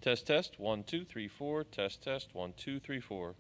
Test, test, 1, 2, 3, 4. Test, test, 1, 2, 3, 4.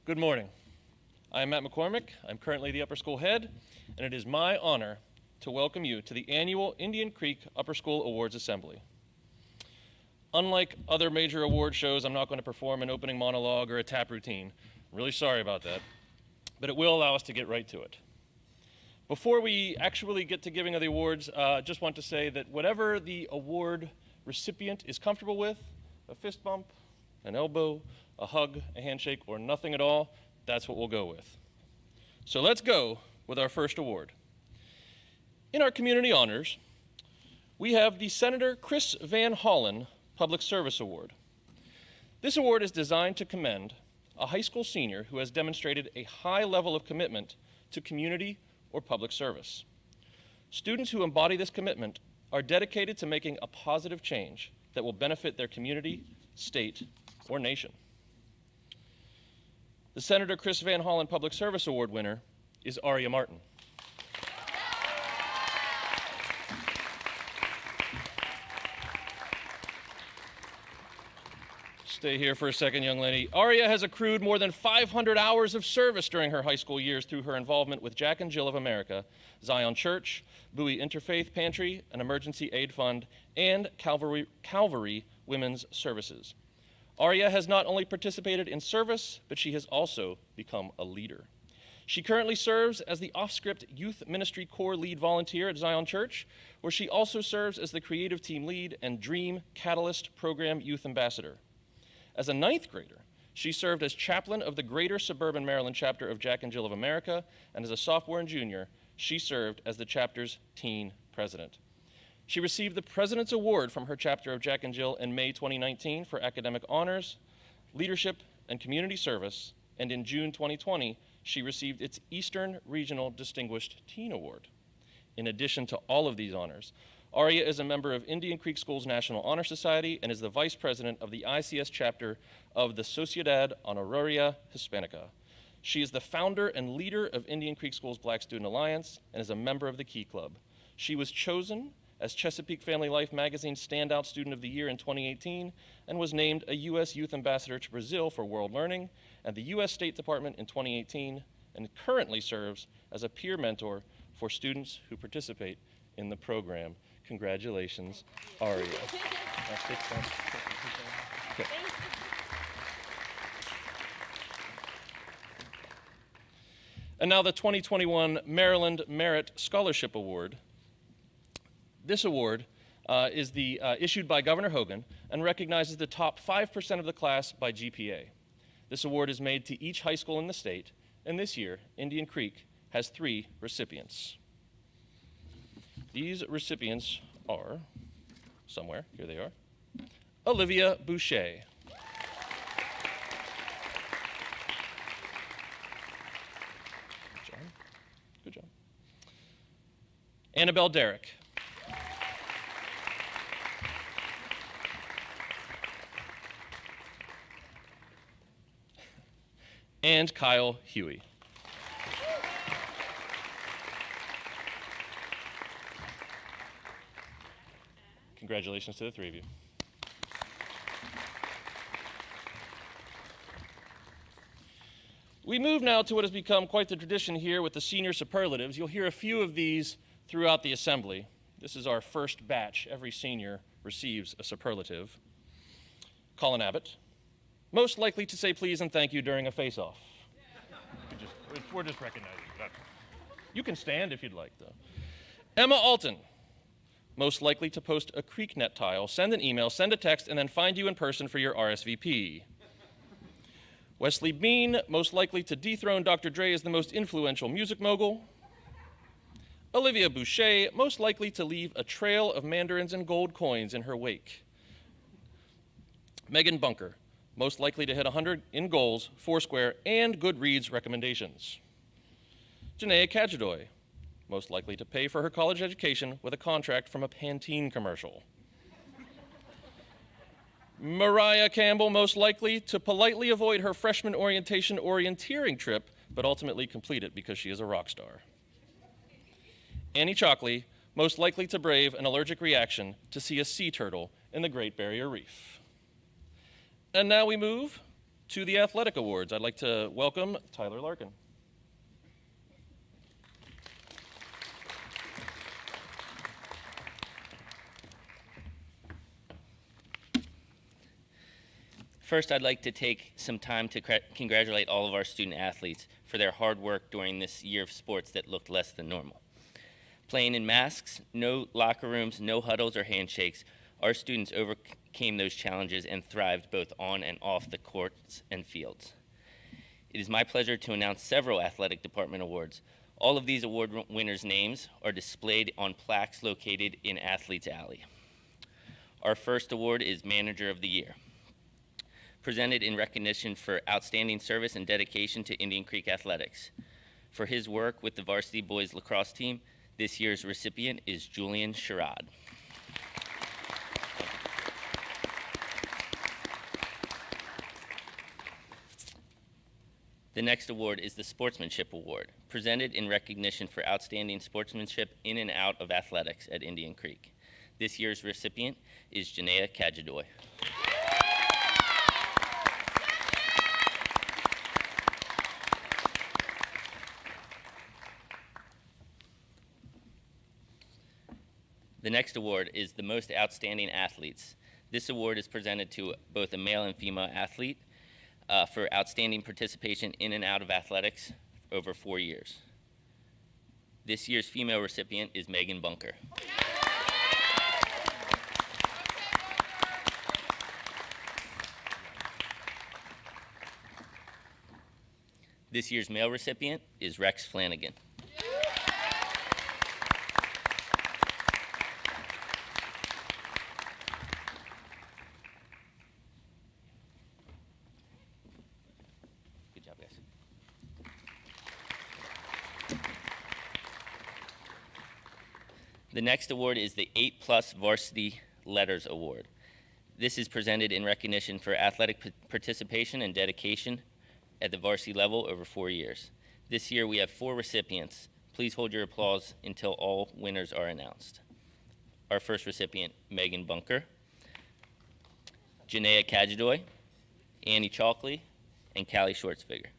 Good morning. I am Matt McCormick. I'm currently the upper school head, and it is my honor to welcome you to the annual Indian Creek Upper School Awards Assembly. Unlike other major award shows, I'm not going to perform an opening monologue or a tap routine. I'm really sorry about that, but it will allow us to get right to it. Before we actually get to giving of the awards, I just want to say that whatever the award recipient is comfortable with, a fist bump, an elbow, a hug, a handshake, or nothing at all, that's what we'll go with. So let's go with our first award. In our community honors, we have the Senator Chris Van Hollen Public Service Award. This award is designed to commend a high school senior who has demonstrated a high level of commitment to community or public service. Students who embody this commitment are dedicated to making a positive change that will benefit their community, state, or nation. The Senator Chris Van Hollen Public Service Award winner is Aria Martin. Stay here for a second, young lady. Aria has accrued more than 500 hours of service during her high school years through her involvement with Jack and Jill of America, Zion Church, Bowie Interfaith Pantry, an emergency aid fund, and Calvary Women's Services. Aria has not only participated in service, but she has also become a leader. She currently serves as the Off-Script Youth Ministry Corps Lead Volunteer at Zion Church, where she also serves as the Creative Team Lead and Dream Catalyst Program Youth Ambassador. As a 9th grader, she served as chaplain of the Greater Suburban Maryland chapter of Jack and Jill of America, and as a sophomore and junior, she served as the chapter's teen president. She received the President's Award from her chapter of Jack and Jill in May 2019 for academic honors, leadership, and community service, and in June 2020, she received its Eastern Regional Distinguished Teen Award. In addition to all of these honors, Aria is a member of Indian Creek School's National Honor Society and is the vice president of the ICS chapter of the Sociedad Honoraria Hispanica. She is the founder and leader of Indian Creek School's Black Student Alliance and is a member of the Key Club. She was chosen as Chesapeake Family Life Magazine's Standout Student of the Year in 2018 and was named a U.S. Youth Ambassador to Brazil for World Learning and the U.S. State Department in 2018 and currently serves as a peer mentor for students who participate in the program. Congratulations, Aria. Okay. And now the 2021 Maryland Merit Scholarship Award. This award is issued by Governor Hogan and recognizes the top 5% of the class by GPA. This award is made to each high school in the state, and this year, Indian Creek has 3 recipients. These recipients are, somewhere, here they are, Olivia Boucher. Good job. Annabelle Derrick. And Kyle Huey. Congratulations to the 3 of you. We move now to what has become quite the tradition here with the senior superlatives. You'll hear a few of these throughout the assembly. This is our first batch. Every senior receives a superlative. Colin Abbott, most likely to say please and thank you during a face-off. We're just recognizing that. You can stand if you'd like, though. Emma Alton, most likely to post a CreekNet tile, send an email, send a text, and then find you in person for your RSVP. Wesley Bean, most likely to dethrone Dr. Dre as the most influential music mogul. Olivia Boucher, most likely to leave a trail of mandarins and gold coins in her wake. Megan Bunker, most likely to hit 100 in goals, Foursquare, and Goodreads recommendations. Janaea Kajadoy, most likely to pay for her college education with a contract from a Pantene commercial. Mariah Campbell, most likely to politely avoid her freshman orientation orienteering trip, but ultimately complete it because she is a rock star. Annie Chalkley, most likely to brave an allergic reaction to see a sea turtle in the Great Barrier Reef. And now we move To the Athletic Awards, I'd like to welcome Tyler Larkin. First, I'd like to take some time to congratulate all of our student athletes for their hard work during this year of sports that looked less than normal. Playing in masks, no locker rooms, no huddles or handshakes, our students overcame those challenges and thrived both on and off the courts and fields. It is my pleasure to announce several athletic department awards. All of these award winners' names are displayed on plaques located in Athletes Alley. Our first award is Manager of the Year, presented in recognition for outstanding service and dedication to Indian Creek Athletics. For his work with the varsity boys lacrosse team, this year's recipient is Julian Sherrod. The next award is the Sportsmanship Award, presented in recognition for outstanding sportsmanship in and out of athletics at Indian Creek. This year's recipient is Janaea Kajadoy. The next award is the Most Outstanding Athletes. This award is presented to both a male and female athlete for outstanding participation in and out of athletics over 4 years. This year's female recipient is Megan Bunker. This year's male recipient is Rex Flanagan. Good job, guys. The next award is the 8+ Varsity Letters Award. This is presented in recognition for athletic participation and dedication at the varsity level over 4 years. This year we have 4 recipients. Please hold your applause until all winners are announced. Our first recipient, Megan Bunker, Janaea Kajadoy, Annie Chalkley, and Callie Schwartzfigger.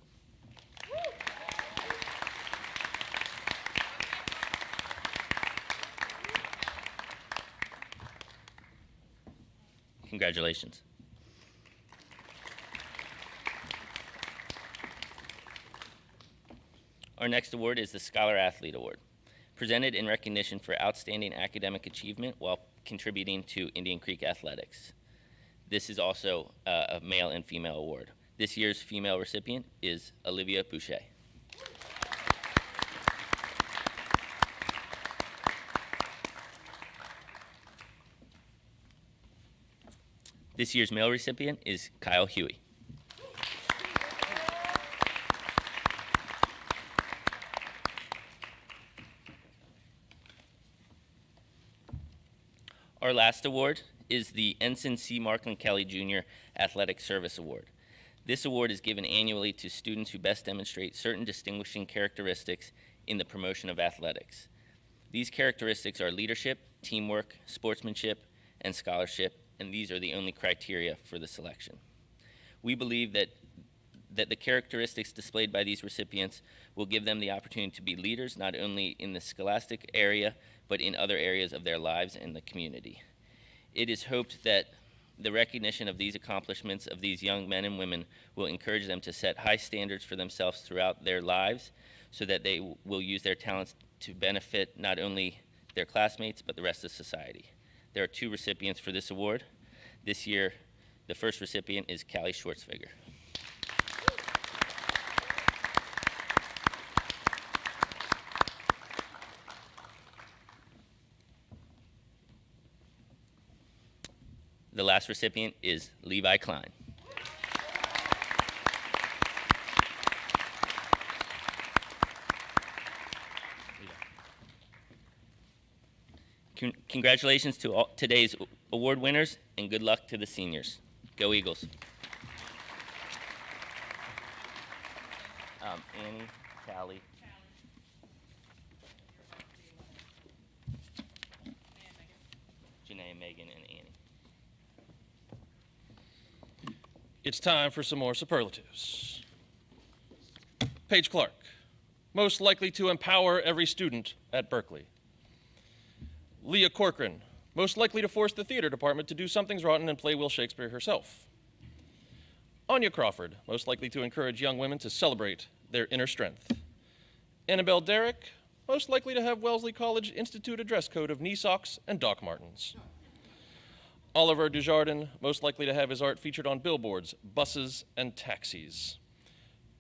Congratulations. Our next award is the Scholar Athlete Award, presented in recognition for outstanding academic achievement while contributing to Indian Creek athletics. This is also a male and female award. This year's female recipient is Olivia Boucher. This year's male recipient is Kyle Huey. Our last award is the Ensign C. Marklin Kelly Jr. Athletic Service Award. This award is given annually to students who best demonstrate certain distinguishing characteristics in the promotion of athletics. These characteristics are leadership, teamwork, sportsmanship, and scholarship, and these are the only criteria for the selection. We believe that the characteristics displayed by these recipients will give them the opportunity to be leaders not only in the scholastic area, but in other areas of their lives and the community. It is hoped that the recognition of these accomplishments of these young men and women will encourage them to set high standards for themselves throughout their lives so that they will use their talents to benefit not only their classmates, but the rest of society. There are 2 recipients for this award. This year, the first recipient is Callie Schwartzfigger. The last recipient is Levi Klein. Congratulations to all today's award winners, and good luck to the seniors. Go Eagles. Annie, Callie. Janaea, Megan, and Annie. It's time for some more superlatives. Paige Clark, most likely to empower every student at Berkeley. Leah Corcoran, most likely to force the theater department to do something's rotten and play Will Shakespeare herself. Anya Crawford, most likely to encourage young women to celebrate their inner strength. Annabelle Derrick, most likely to have Wellesley College institute a dress code of knee socks and Doc Martens. Oliver Dujardin, most likely to have his art featured on billboards, buses, and taxis.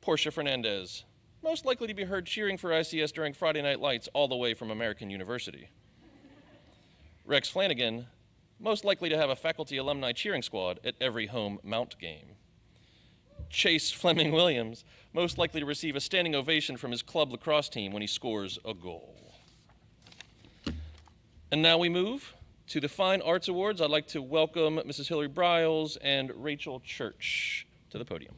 Portia Fernandez, most likely to be heard cheering for ICS during Friday Night Lights all the way from American University. Rex Flanagan, most likely to have a faculty alumni cheering squad at every home Mount game. Chase Fleming Williams, most likely to receive a standing ovation from his club lacrosse team when he scores a goal. And now we move to the Fine Arts Awards. I'd like to welcome Mrs. Hillary Briles and Rachel Church to the podium.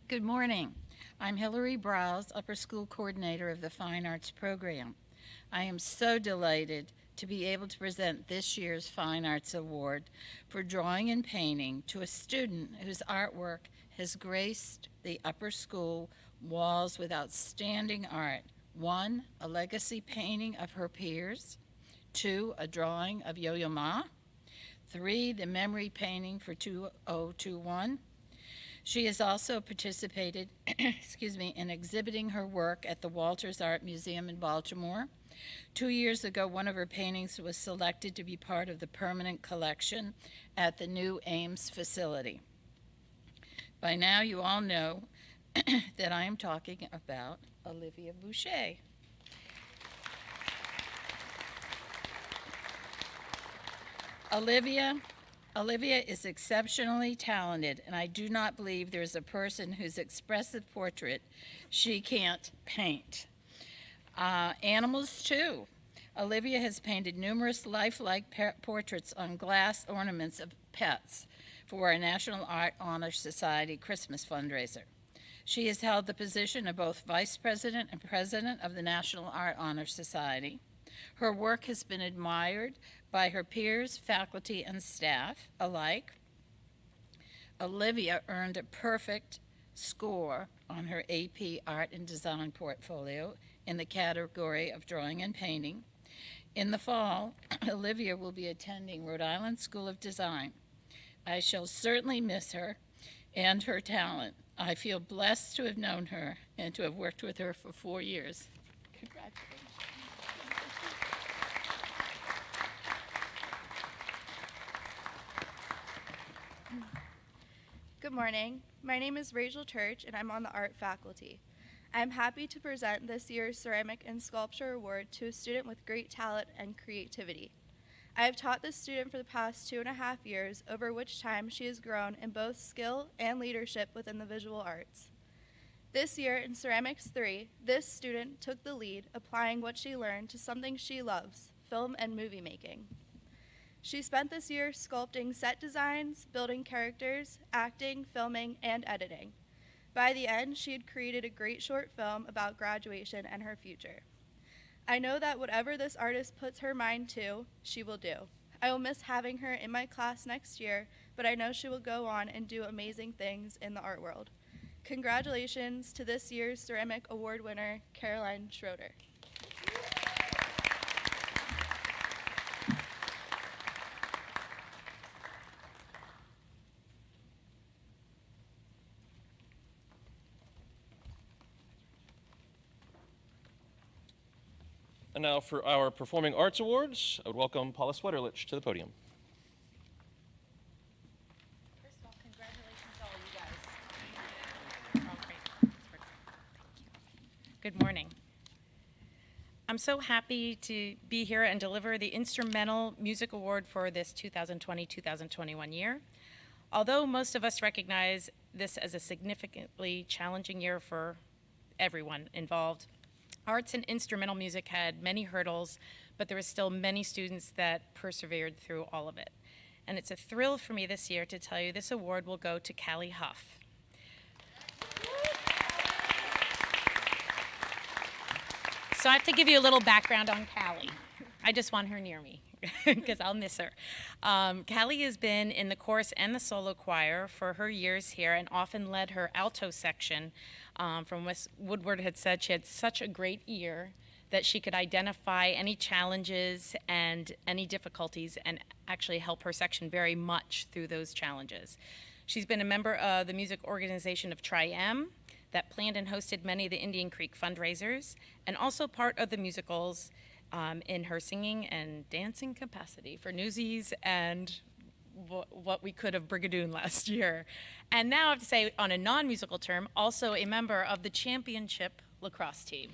Good morning. I'm Hillary Briles, Upper School Coordinator of the Fine Arts Program. I am so delighted to be able to present this year's Fine Arts Award for drawing and painting to a student whose artwork has graced the upper school walls with outstanding art. 1, a legacy painting of her peers. 2, a drawing of Yo-Yo Ma. 3, the memory painting for 2021. She has also participated in exhibiting her work at the Walters Art Museum in Baltimore. 2 years ago, one of her paintings was selected to be part of the permanent collection at the new Ames facility. By now, you all know that I am talking about Olivia Boucher. Olivia is exceptionally talented, and I do not believe there is a person whose expressive portrait she can't paint. Animals, too. Olivia has painted numerous lifelike portraits on glass ornaments of pets for our National Art Honor Society Christmas fundraiser. She has held the position of both Vice President and President of the National Art Honor Society. Her work has been admired by her peers, faculty, and staff alike. Olivia earned a perfect score on her AP Art and Design portfolio in the category of drawing and painting. In the fall, Olivia will be attending Rhode Island School of Design. I shall certainly miss her and her talent. I feel blessed to have known her and to have worked with her for 4 years. Congratulations. Good morning. My name is Rachel Church, and I'm on the art faculty. I'm happy to present this year's Ceramic and Sculpture Award to a student with great talent and creativity. I have taught this student for the past 2.5 years, over which time she has grown in both skill and leadership within the visual arts. This year in Ceramics 3, this student took the lead, applying what she learned to something she loves, film and movie making. She spent this year sculpting set designs, building characters, acting, filming, and editing. By the end, she had created a great short film about graduation and her future. I know that whatever this artist puts her mind to, she will do. I will miss having her in my class next year, but I know she will go on and do amazing things in the art world. Congratulations to this year's Ceramic Award winner, Caroline Schroeder. And now for our Performing Arts Awards, I would welcome Paula Sweterlich to the podium. First of all, congratulations to all you guys. Oh, great. Thank you. Good morning. I'm so happy to be here and deliver the Instrumental Music Award for this 2020-2021 year. Although most of us recognize this as a significantly challenging year for everyone involved, arts and instrumental music had many hurdles, but there were still many students that persevered through all of it. And it's a thrill for me this year to tell you this award will go to Callie Huff. So I have to give you a little background on Callie. I just want her near me because I'll miss her. Callie has been in the chorus and the solo choir for her years here and often led her alto section. From Miss Woodward had said she had such a great ear that she could identify any challenges and any difficulties and actually help her section very much through those challenges. She's been a member of the music organization of Tri-M that planned and hosted many of the Indian Creek fundraisers, and also part of the musicals in her singing and dancing capacity for Newsies and what we could of Brigadoon last year. And now I have to say, on a non-musical term, also a member of the championship lacrosse team.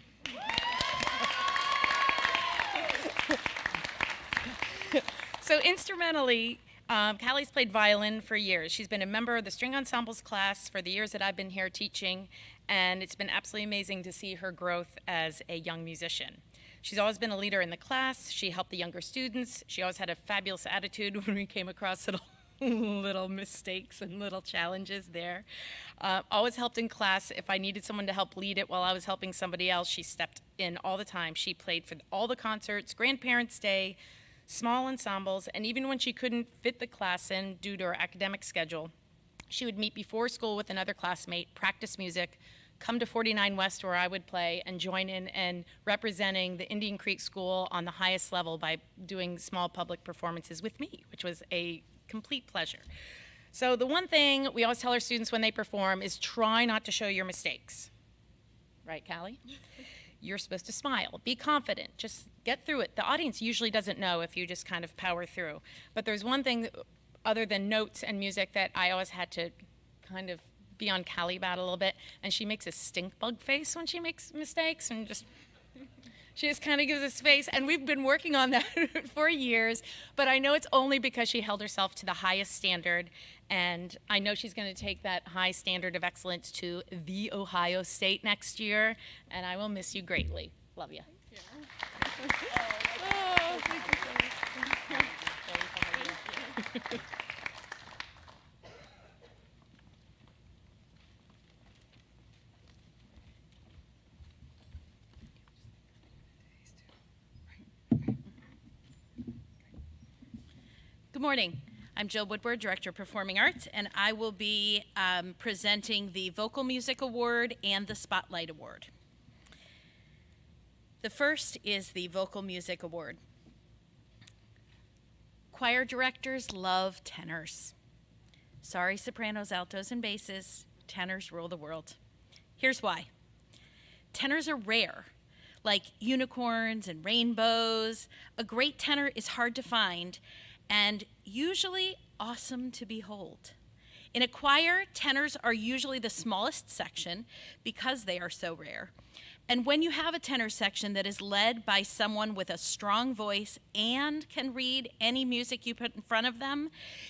So instrumentally, Callie's played violin for years. She's been a member of the string ensembles class for the years that I've been here teaching, and it's been absolutely amazing to see her growth as a young musician. She's always been a leader in the class. She helped the younger students. She always had a fabulous attitude when we came across little mistakes and little challenges there. Always helped in class. If I needed someone to help lead it while I was helping somebody else, she stepped in all the time. She played for all the concerts, Grandparents' Day, small ensembles, and even when she couldn't fit the class in due to her academic schedule, she would meet before school with another classmate, practice music, come to 49 West where I would play, and join in and representing the Indian Creek School on the highest level by doing small public performances with me, which was a complete pleasure. So the one thing we always tell our students when they perform is try not to show your mistakes. Right, Callie? You're supposed to smile, be confident, just get through it. The audience usually doesn't know if you just kind of power through. But there's one thing other than notes and music that I always had to kind of be on Callie about a little bit, and she makes a stink bug face when she makes mistakes, and she just kind of gives this face, and we've been working on that for years, but I know it's only because she held herself to the highest standard, and I know she's going to take that high standard of excellence to the Ohio State next year, and I will miss you greatly. Love you. Good morning. I'm Jill Woodward, Director of Performing Arts, and I will be presenting the Vocal Music Award and the Spotlight Award. The first is the Vocal Music Award. Choir directors love tenors. Sorry, sopranos, altos, and basses, tenors rule the world. Here's why. Tenors are rare, like unicorns and rainbows. A great tenor is hard to find, and usually awesome to behold. In a choir, tenors are usually the smallest section because they are so rare. And when you have a tenor section that is led by someone with a strong voice and can read any music you put in front of them,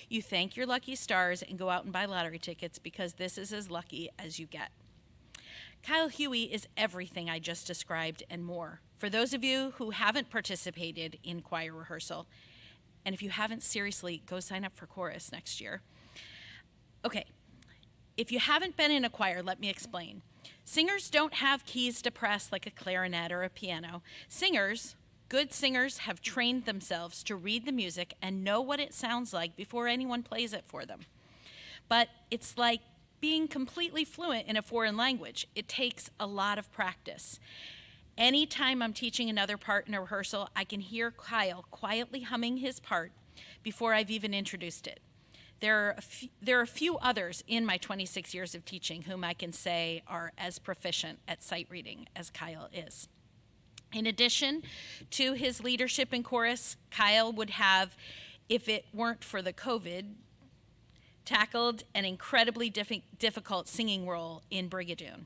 you thank your lucky stars and go out and buy lottery tickets because this is as lucky as you get. Kyle Huey is everything I just described and more. For those of you who haven't participated in choir rehearsal, and if you haven't, seriously, go sign up for chorus next year. Okay, if you haven't been in a choir, let me explain. Singers don't have keys to press like a clarinet or a piano. Good singers have trained themselves to read the music and know what it sounds like before anyone plays it for them. But it's like being completely fluent in a foreign language. It takes a lot of practice. Anytime I'm teaching another part in a rehearsal, I can hear Kyle quietly humming his part before I've even introduced it. There are a few others in my 26 years of teaching whom I can say are as proficient at sight reading as Kyle is. In addition to his leadership in chorus, Kyle would have, if it weren't for the COVID, tackled an incredibly difficult singing role in Brigadoon.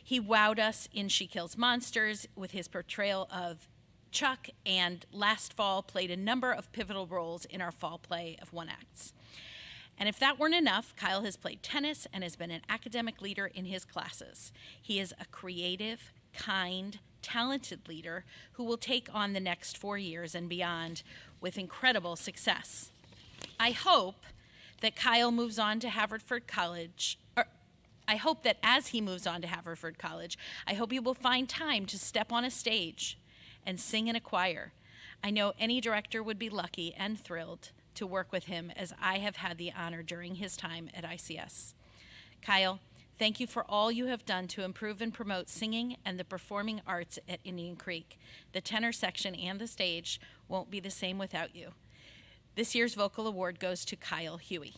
He wowed us in She Kills Monsters with his portrayal of Chuck, and last fall played a number of pivotal roles in our fall play of one acts. And if that weren't enough, Kyle has played tennis and has been an academic leader in his classes. He is a creative, kind, talented leader who will take on the next 4 years and beyond with incredible success. I hope that Kyle moves on to Haverford College. I hope that as he moves on to Haverford College, I hope he will find time to step on a stage and sing in a choir. I know any director would be lucky and thrilled to work with him, as I have had the honor during his time at ICS. Kyle, thank you for all you have done to improve and promote singing and the performing arts at Indian Creek. The tenor section and the stage won't be the same without you. This year's vocal award goes to Kyle Huey.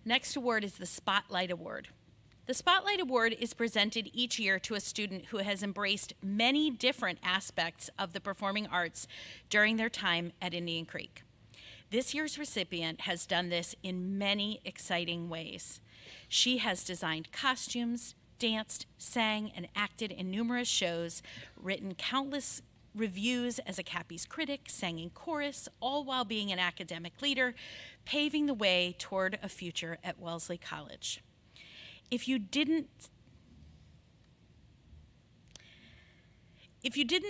Next award is the Spotlight Award. The Spotlight Award is presented each year to a student who has embraced many different aspects of the performing arts during their time at Indian Creek. This year's recipient has done this in many exciting ways. She has designed costumes, danced, sang, and acted in numerous shows, written countless reviews as a Cappy's critic, sang in chorus, all while being an academic leader, paving the way toward a future at Wellesley College. If you didn't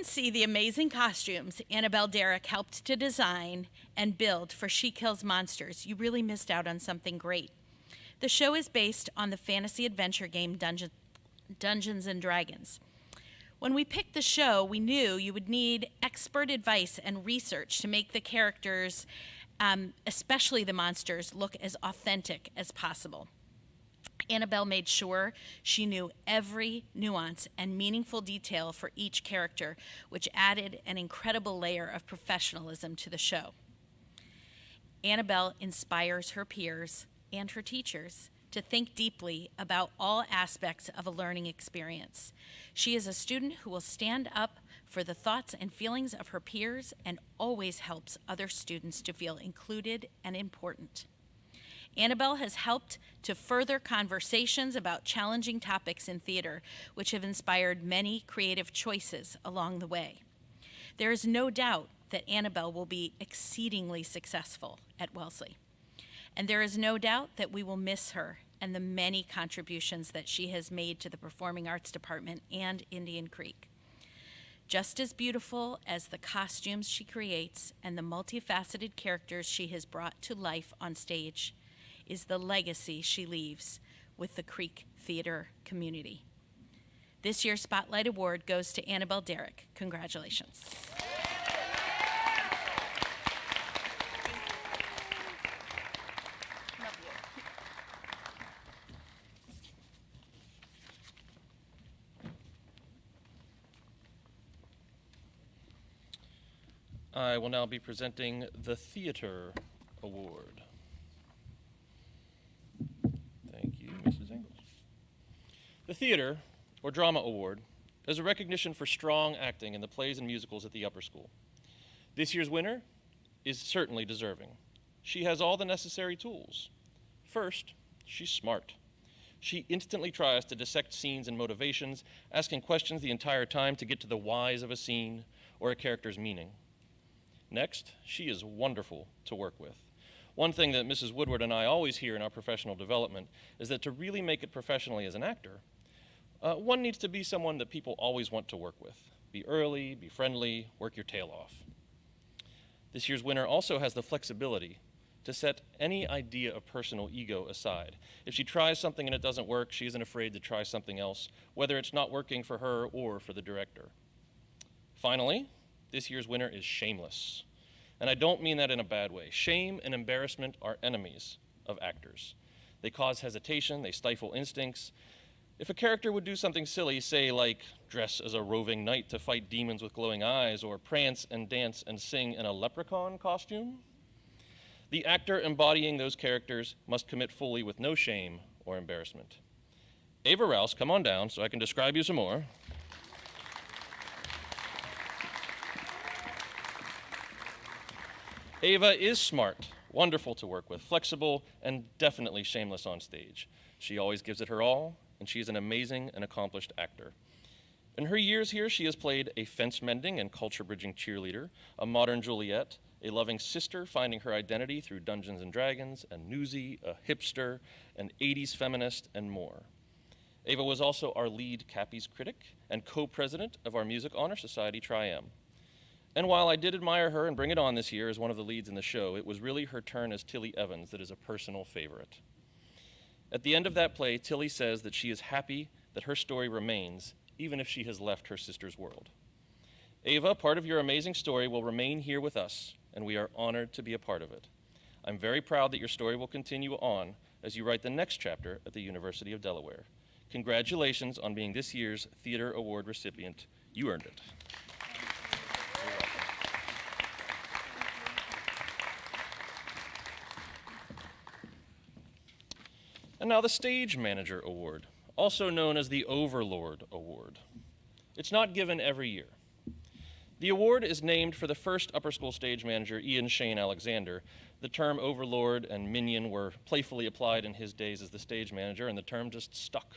see the amazing costumes Annabelle Derrick helped to design and build for She Kills Monsters, you really missed out on something great. The show is based on the fantasy adventure game Dungeons and Dragons. When we picked the show, we knew you would need expert advice and research to make the characters, especially the monsters, look as authentic as possible. Annabelle made sure she knew every nuance and meaningful detail for each character, which added an incredible layer of professionalism to the show. Annabelle inspires her peers and her teachers to think deeply about all aspects of a learning experience. She is a student who will stand up for the thoughts and feelings of her peers and always helps other students to feel included and important. Annabelle has helped to further conversations about challenging topics in theater, which have inspired many creative choices along the way. There is no doubt that Annabelle will be exceedingly successful at Wellesley. And there is no doubt that we will miss her and the many contributions that she has made to the Performing Arts Department and Indian Creek. Just as beautiful as the costumes she creates and the multifaceted characters she has brought to life on stage is the legacy she leaves with the Creek theater community. This year's Spotlight Award goes to Annabelle Derrick. Congratulations. I will now be presenting the Theater Award. Thank you, Mrs. Ingalls. The Theater, or Drama Award, is a recognition for strong acting in the plays and musicals at the upper school. This year's winner is certainly deserving. She has all the necessary tools. First, she's smart. She instantly tries to dissect scenes and motivations, asking questions the entire time to get to the whys of a scene or a character's meaning. Next, she is wonderful to work with. One thing that Mrs. Woodward and I always hear in our professional development is that to really make it professionally as an actor, one needs to be someone that people always want to work with. Be early, be friendly, work your tail off. This year's winner also has the flexibility to set any idea of personal ego aside. If she tries something and it doesn't work, she isn't afraid to try something else, whether it's not working for her or for the director. Finally, this year's winner is shameless. And I don't mean that in a bad way. Shame and embarrassment are enemies of actors. They cause hesitation, they stifle instincts. If a character would do something silly, say like dress as a roving knight to fight demons with glowing eyes, or prance and dance and sing in a leprechaun costume, the actor embodying those characters must commit fully with no shame or embarrassment. Ava Rouse, come on down so I can describe you some more. Ava is smart, wonderful to work with, flexible, and definitely shameless on stage. She always gives it her all, and she is an amazing and accomplished actor. In her years here, she has played a fence-mending and culture-bridging cheerleader, a modern Juliet, a loving sister finding her identity through Dungeons and Dragons, a newsie, a hipster, an 80s feminist, and more. Ava was also our lead Cappy's critic and co-president of our Music Honor Society Tri-M. And while I did admire her and bring it on this year as one of the leads in the show, it was really her turn as Tilly Evans that is a personal favorite. At the end of that play, Tilly says that she is happy that her story remains, even if she has left her sister's world. Ava, part of your amazing story will remain here with us, and we are honored to be a part of it. I'm very proud that your story will continue on as you write the next chapter at the University of Delaware. Congratulations on being this year's Theater Award recipient. You earned it. And now the Stage Manager Award, also known as the Overlord Award. It's not given every year. The award is named for the first upper school stage manager, Ian Shane Alexander. The term overlord and minion were playfully applied in his days as the stage manager, and the term just stuck.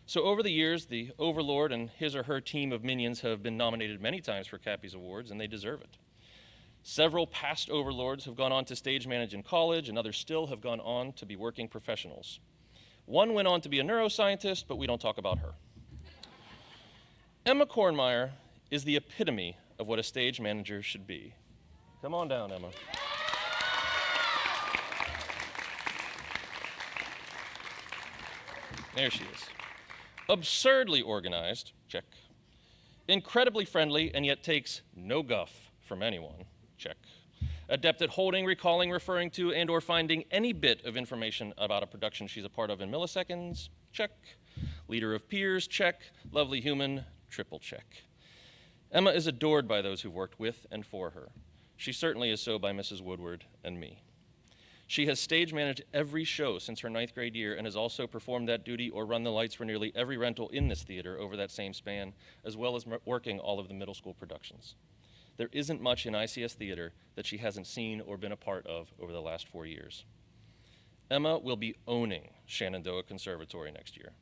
So over the years, the overlord and his or her team of minions have been nominated many times for Cappy's Awards, and they deserve it. Several past overlords have gone on to stage manage in college, and others still have gone on to be working professionals. One went on to be a neuroscientist, but we don't talk about her. Emma Kornmeyer is the epitome of what a stage manager should be. Come on down, Emma. There she is. Absurdly organized, check. Incredibly friendly, and yet takes no guff from anyone, check. Adept at holding, recalling, referring to, and or finding any bit of information about a production she's a part of in milliseconds, check. Leader of peers, check. Lovely human, triple check. Emma is adored by those who've worked with and for her. She certainly is so by Mrs. Woodward and me. She has stage managed every show since her 9th grade year and has also performed that duty or run the lights for nearly every rental in this theater over that same span, as well as working all of the middle school productions. There isn't much in ICS theater that she hasn't seen or been a part of over the last 4 years. Emma will be owning Shenandoah Conservatory next year.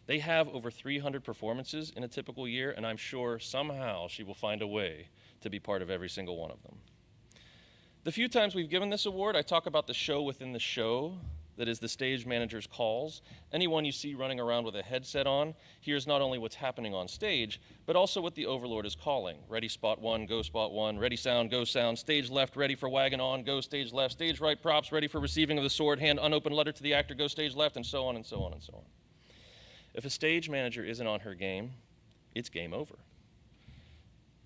They have over 300 performances in a typical year, and I'm sure somehow she will find a way to be part of every single one of them. The few times we've given this award, I talk about the show within the show, that is the stage manager's calls. Anyone you see running around with a headset on hears not only what's happening on stage, but also what the overlord is calling. Ready, spot one, go spot one, ready sound, go sound, stage left, ready for wagon on, go stage left, stage right props, ready for receiving of the sword, hand unopened letter to the actor, go stage left, and so on and so on and so on. If a stage manager isn't on her game, it's game over.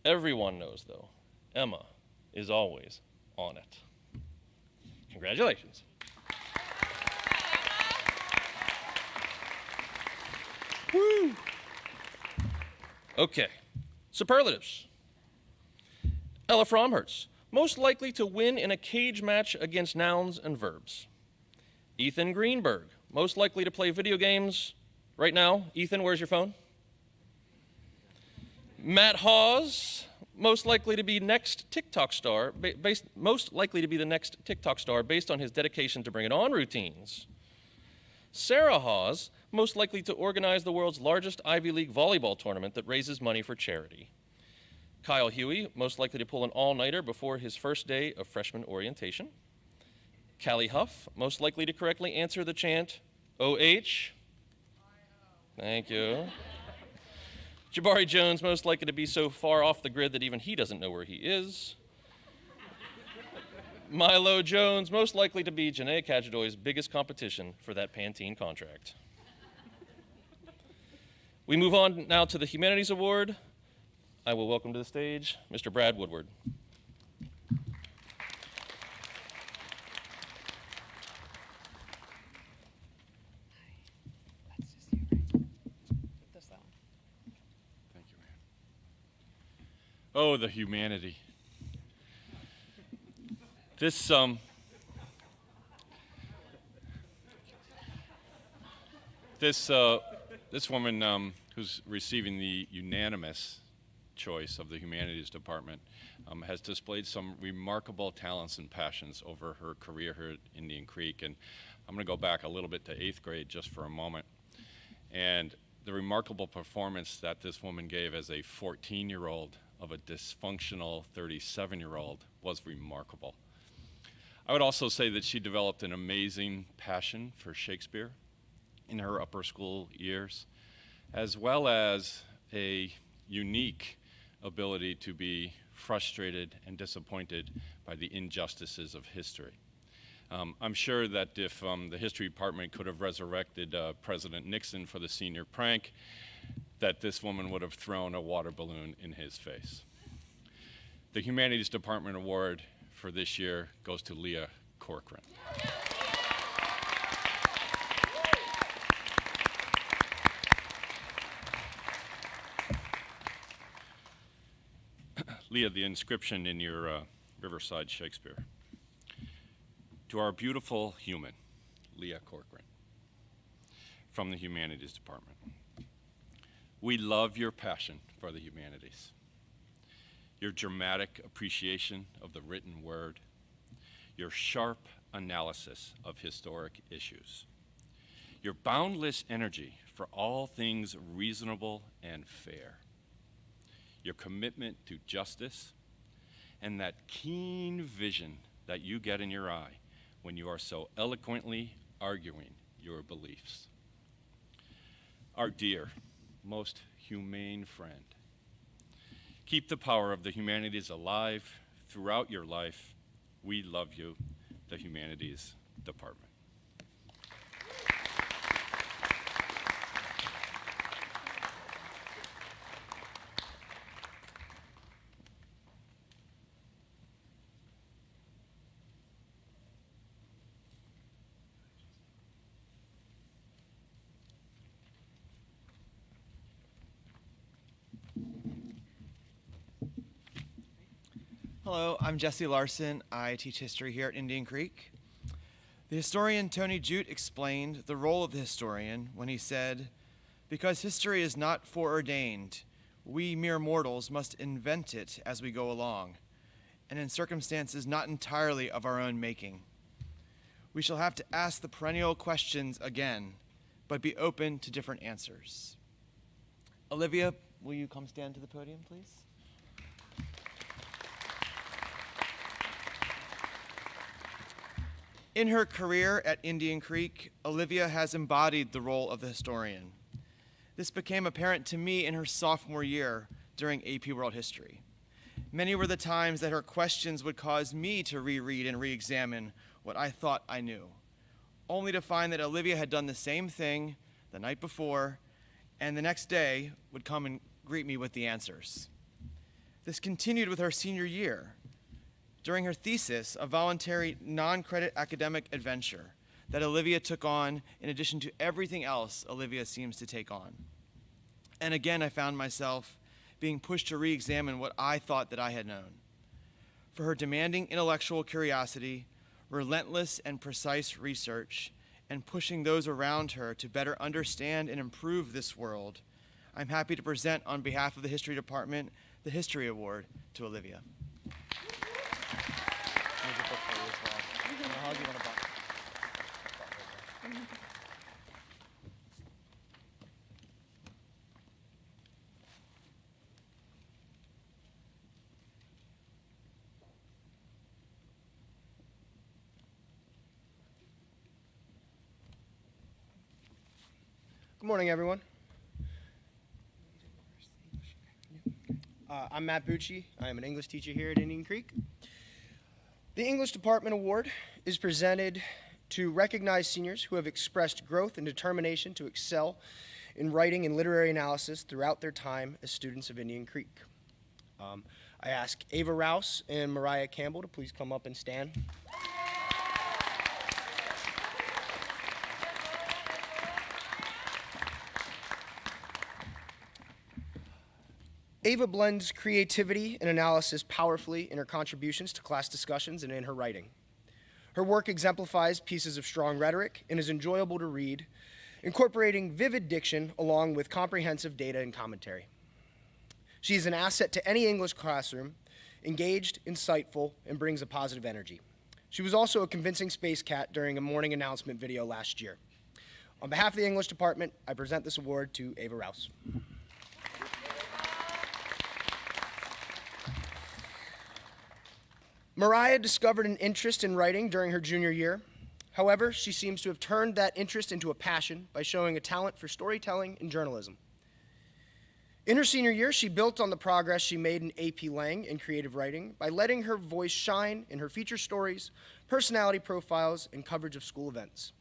Everyone knows, though, Emma is always on it. Congratulations. Woo! Okay, superlatives. Ella Fromhertz, most likely to win in a cage match against nouns and verbs. Ethan Greenberg, most likely to play video games right now. Ethan, where's your phone? Matt Hawes, most likely to be next TikTok star, most likely to be the next TikTok star based on his dedication to Bring It On routines. Sarah Hawes, most likely to organize the world's largest Ivy League volleyball tournament that raises money for charity. Kyle Huey, most likely to pull an all-nighter before his first day of freshman orientation. Callie Huff, most likely to correctly answer the chant, OH. Thank you. Jabari Jones, most likely to be so far off the grid that even he doesn't know where he is. Milo Jones, most likely to be Janae Kajadoy's biggest competition for that Pantene contract. We move on now to the Humanities Award. I will welcome to the stage Mr. Brad Woodward. Oh, the humanity. This woman who's receiving the unanimous choice of the Humanities Department has displayed some remarkable talents and passions over her career here at Indian Creek. And I'm going to go back a little bit to 8th grade just for a moment. And the remarkable performance that this woman gave as a 14-year-old of a dysfunctional 37-year-old was remarkable. I would also say that she developed an amazing passion for Shakespeare in her upper school years, as well as a unique ability to be frustrated and disappointed by the injustices of history. I'm sure that if the history department could have resurrected President Nixon for the senior prank, that this woman would have thrown a water balloon in his face. The Humanities Department Award for this year goes to Leah Corcoran. Leah, the inscription in your Riverside Shakespeare. To our beautiful human, Leah Corcoran, from the Humanities Department. We love your passion for the humanities, your dramatic appreciation of the written word, your sharp analysis of historic issues, your boundless energy for all things reasonable and fair, your commitment to justice, and that keen vision that you get in your eye when you are so eloquently arguing your beliefs. Our dear, most humane friend, keep the power of the humanities alive throughout your life. We love you, the Humanities Department. Hello, I'm Jesse Larson. I teach history here at Indian Creek. The historian Tony Jute explained the role of the historian when he said, "Because history is not foreordained, we mere mortals must invent it as we go along, and in circumstances not entirely of our own making. We shall have to ask the perennial questions again, but be open to different answers." Olivia, will you come stand to the podium, please? In her career at Indian Creek, Olivia has embodied the role of the historian. This became apparent to me in her sophomore year during AP World History. Many were the times that her questions would cause me to reread and re-examine what I thought I knew, only to find that Olivia had done the same thing the night before, and the next day would come and greet me with the answers. This continued with her senior year. During her thesis, a voluntary non-credit academic adventure that Olivia took on in addition to everything else Olivia seems to take on. And again, I found myself being pushed to re-examine what I thought that I had known. For her demanding intellectual curiosity, relentless and precise research, and pushing those around her to better understand and improve this world, I'm happy to present on behalf of the History Department the History Award to Olivia. Good morning, everyone. I'm Matt Bucci. I am an English teacher here at Indian Creek. The English Department Award is presented to recognize seniors who have expressed growth and determination to excel in writing and literary analysis throughout their time as students of Indian Creek. I ask Ava Rouse and Mariah Campbell to please come up and stand. Ava blends creativity and analysis powerfully in her contributions to class discussions and in her writing. Her work exemplifies pieces of strong rhetoric and is enjoyable to read, incorporating vivid diction along with comprehensive data and commentary. She is an asset to any English classroom, engaged, insightful, and brings a positive energy. She was also a convincing space cat during a morning announcement video last year. On behalf of the English Department, I present this award to Ava Rouse. Mariah discovered an interest in writing during her junior year. However, she seems to have turned that interest into a passion by showing a talent for storytelling and journalism. In her senior year, she built on the progress she made in AP Lang and creative writing by letting her voice shine in her feature stories, personality profiles, and coverage of school events.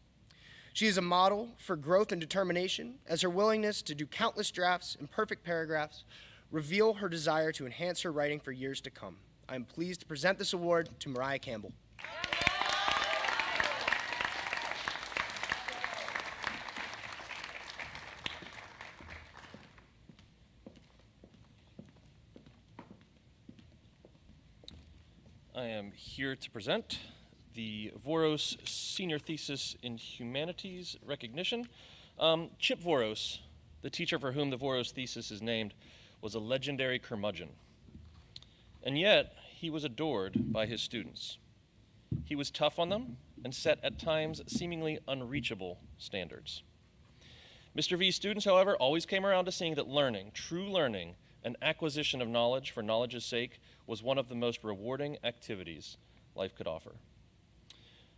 She is a model for growth and determination, as her willingness to do countless drafts and perfect paragraphs reveal her desire to enhance her writing for years to come. I am pleased to present this award to Mariah Campbell. I am here to present the Voros Senior Thesis in Humanities recognition. Chip Voros, the teacher for whom the Voros thesis is named, was a legendary curmudgeon. And yet, he was adored by his students. He was tough on them and set at times seemingly unreachable standards. Mr. V's students, however, always came around to seeing that learning, true learning, and acquisition of knowledge for knowledge's sake was one of the most rewarding activities life could offer.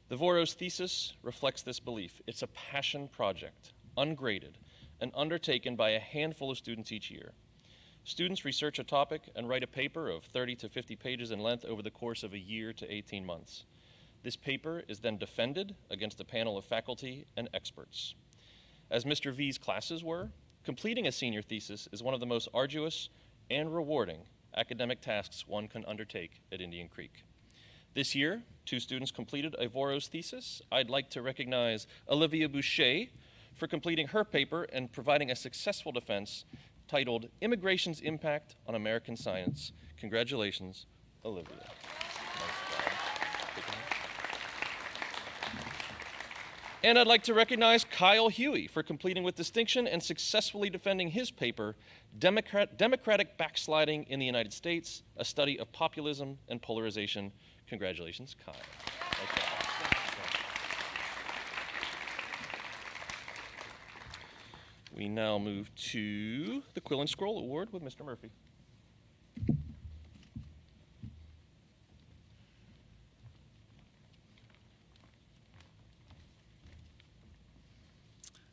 The Voros thesis reflects this belief. It's a passion project, ungraded, and undertaken by a handful of students each year. Students research a topic and write a paper of 30 to 50 pages in length over the course of a year to 18 months. This paper is then defended against a panel of faculty and experts. As Mr. V's classes were, completing a senior thesis is one of the most arduous and rewarding academic tasks one can undertake at Indian Creek. This year, 2 students completed a Voros thesis. I'd like to recognize Olivia Boucher for completing her paper and providing a successful defense titled Immigration's Impact on American Science. Congratulations, Olivia. And I'd like to recognize Kyle Huey for completing with distinction and successfully defending his paper, Democratic Backsliding in the United States, a study of populism and polarization. Congratulations, Kyle. Nice job. We now move to the Quill and Scroll Award with Mr. Murphy.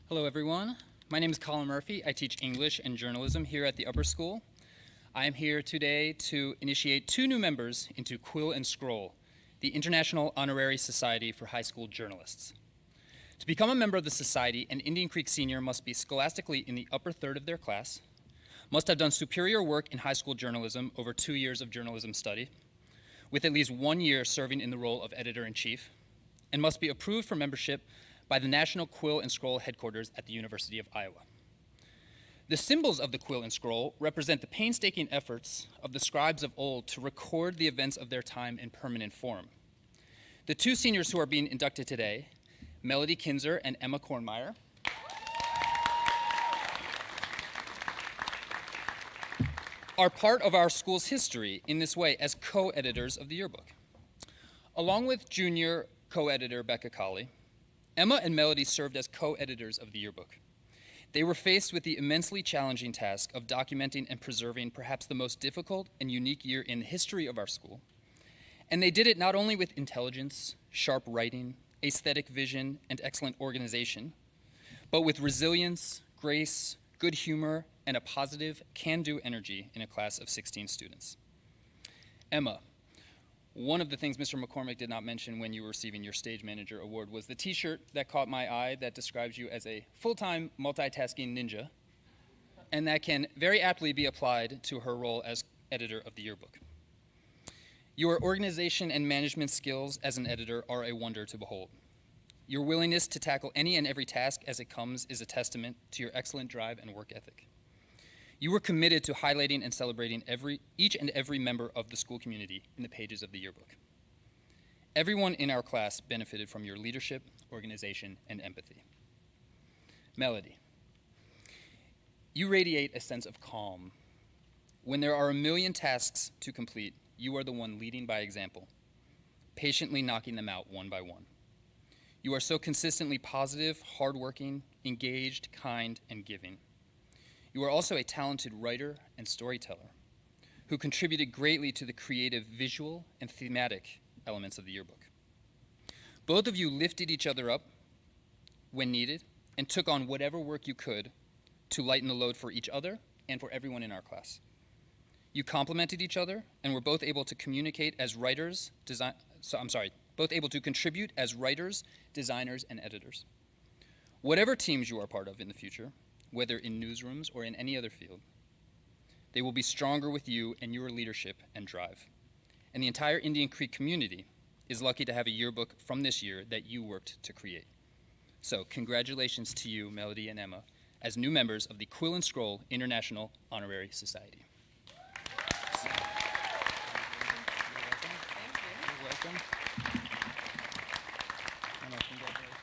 Hello, everyone. My name is Colin Murphy. I teach English and journalism here at the Upper School. I am here today to initiate 2 new members into Quill and Scroll, the International Honorary Society for High School Journalists. To become a member of the society, an Indian Creek senior must be scholastically in the upper third of their class, must have done superior work in high school journalism over 2 years of journalism study, with at least 1 year serving in the role of editor-in-chief, and must be approved for membership by the National Quill and Scroll headquarters at the University of Iowa. The symbols of the quill and scroll represent the painstaking efforts of the scribes of old to record the events of their time in permanent form. The 2 seniors who are being inducted today, Melody Kinzer and Emma Kornmeyer, are part of our school's history in this way as co-editors of the yearbook. Along with junior co-editor Becca Colley, Emma and Melody served as co-editors of the yearbook. They were faced with the immensely challenging task of documenting and preserving perhaps the most difficult and unique year in the history of our school. And they did it not only with intelligence, sharp writing, aesthetic vision, and excellent organization, but with resilience, grace, good humor, and a positive, can-do energy in a class of 16 students. Emma, one of the things Mr. McCormick did not mention when you were receiving your stage manager award was the t-shirt that caught my eye that describes you as a full-time multitasking ninja, and that can very aptly be applied to her role as editor of the yearbook. Your organization and management skills as an editor are a wonder to behold. Your willingness to tackle any and every task as it comes is a testament to your excellent drive and work ethic. You were committed to highlighting and celebrating each and every member of the school community in the pages of the yearbook. Everyone in our class benefited from your leadership, organization, and empathy. Melody, you radiate a sense of calm. When there are a million tasks to complete, you are the one leading by example, patiently knocking them out one by one. You are so consistently positive, hardworking, engaged, kind, and giving. You are also a talented writer and storyteller who contributed greatly to the creative visual and thematic elements of the yearbook. Both of you lifted each other up when needed and took on whatever work you could to lighten the load for each other and for everyone in our class. You complemented each other and were both able to communicate as writers, both able to contribute as writers, designers, and editors. Whatever teams you are part of in the future, whether in newsrooms or in any other field, they will be stronger with you and your leadership and drive. And the entire Indian Creek community is lucky to have a yearbook from this year that you worked to create. So congratulations to you, Melody and Emma, as new members of the Quill and Scroll International Honorary Society. You're welcome. Emma, congratulations.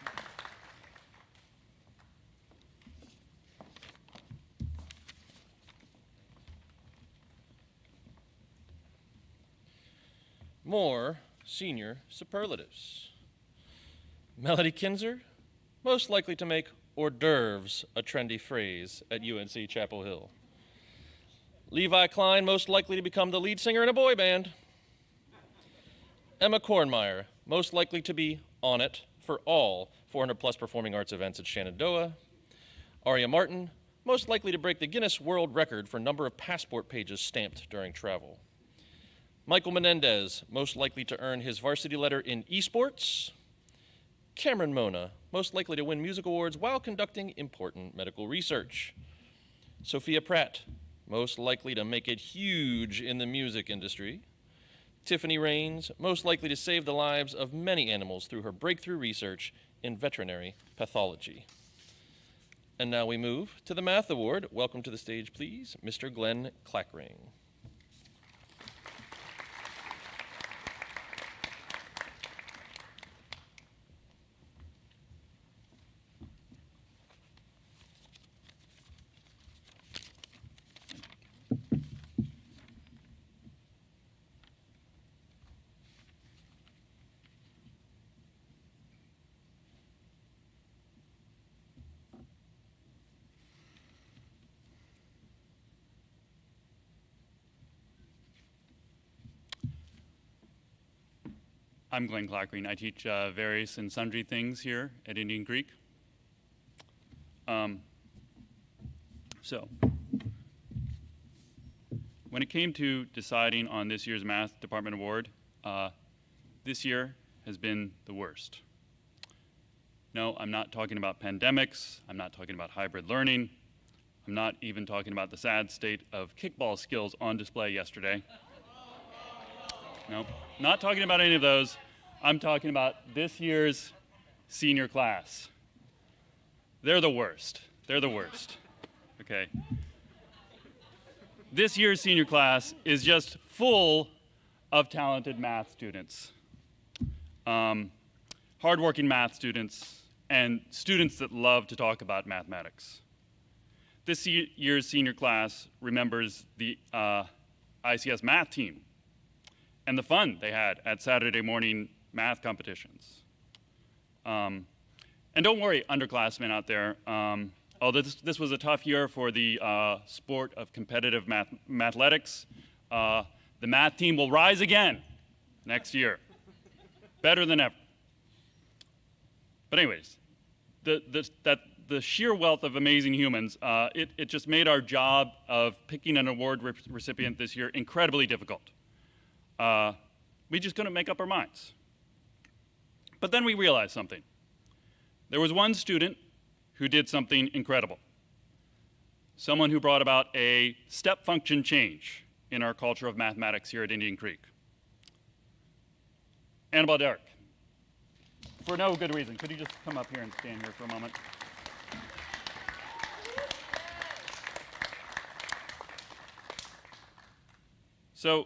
More senior superlatives. Melody Kinzer, most likely to make hors d'oeuvres a trendy phrase at UNC Chapel Hill. Levi Klein, most likely to become the lead singer in a boy band. Emma Kornmeyer, most likely to be on it for all 400-plus performing arts events at Shenandoah. Aria Martin, most likely to break the Guinness World Record for number of passport pages stamped during travel. Michael Menendez, most likely to earn his varsity letter in esports. Cameron Mona, most likely to win music awards while conducting important medical research. Sophia Pratt, most likely to make it huge in the music industry. Tiffany Raines, most likely to save the lives of many animals through her breakthrough research in veterinary pathology. And now we move to the Math Award. Welcome to the stage, please, Mr. Glenn Clackring. I'm Glenn Clackring. I teach various and sundry things here at Indian Creek. So, when it came to deciding on this year's Math Department Award, this year has been the worst. No, I'm not talking about pandemics. I'm not talking about hybrid learning. I'm not even talking about the sad state of kickball skills on display yesterday. Nope, not talking about any of those. I'm talking about this year's senior class. They're the worst. They're the worst. Okay. This year's senior class is just full of talented math students. Hardworking math students and students that love to talk about mathematics. This year's senior class remembers the ICS math team and the fun they had at Saturday morning math competitions. And don't worry, underclassmen out there. Although this was a tough year for the sport of competitive mathletics, the math team will rise again next year, better than ever. But anyways, the sheer wealth of amazing humans, it just made our job of picking an award recipient this year incredibly difficult. We just couldn't make up our minds. But then we realized something. There was one student who did something incredible. Someone who brought about a step function change in our culture of mathematics here at Indian Creek. Annabelle Derrick. For no good reason. Could you just come up here and stand here for a moment? So,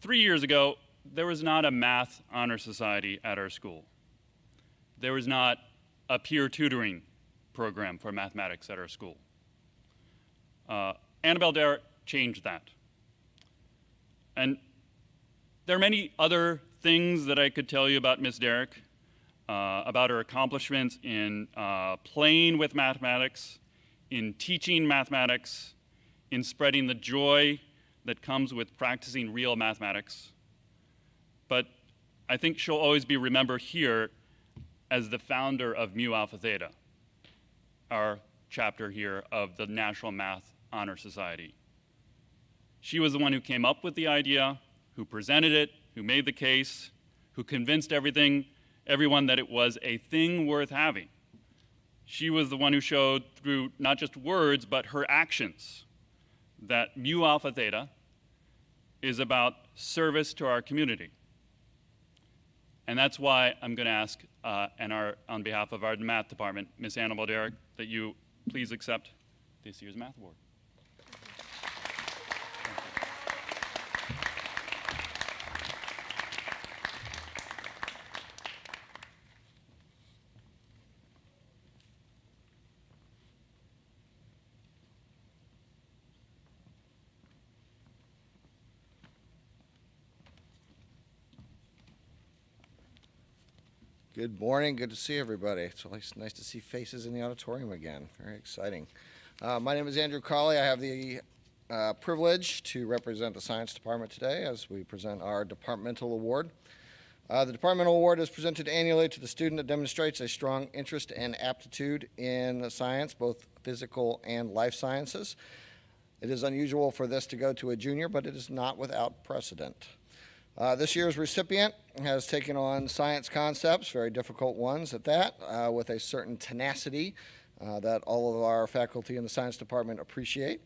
3 years ago, there was not a math honor society at our school. There was not a peer tutoring program for mathematics at our school. Annabelle Derrick changed that. And there are many other things that I could tell you about Ms. Derrick, about her accomplishments in playing with mathematics, in teaching mathematics, in spreading the joy that comes with practicing real mathematics. But I think she'll always be remembered here as the founder of Mu Alpha Theta, our chapter here of the National Math Honor Society. She was the one who came up with the idea, who presented it, who made the case, who convinced everyone that it was a thing worth having. She was the one who showed through not just words, but her actions, that Mu Alpha Theta is about service to our community. And that's why I'm going to ask, on behalf of our math department, Ms. Annabelle Derrick, that you please accept this year's Math Award. Good morning. Good to see everybody. It's always nice to see faces in the auditorium again. Very exciting. My name is Andrew Cawley. I have the privilege to represent the Science Department today as we present our departmental award. The departmental award is presented annually to the student that demonstrates a strong interest and aptitude in science, both physical and life sciences. It is unusual for this to go to a junior, but it is not without precedent. This year's recipient has taken on science concepts, very difficult ones at that, with a certain tenacity that all of our faculty in the science department appreciate.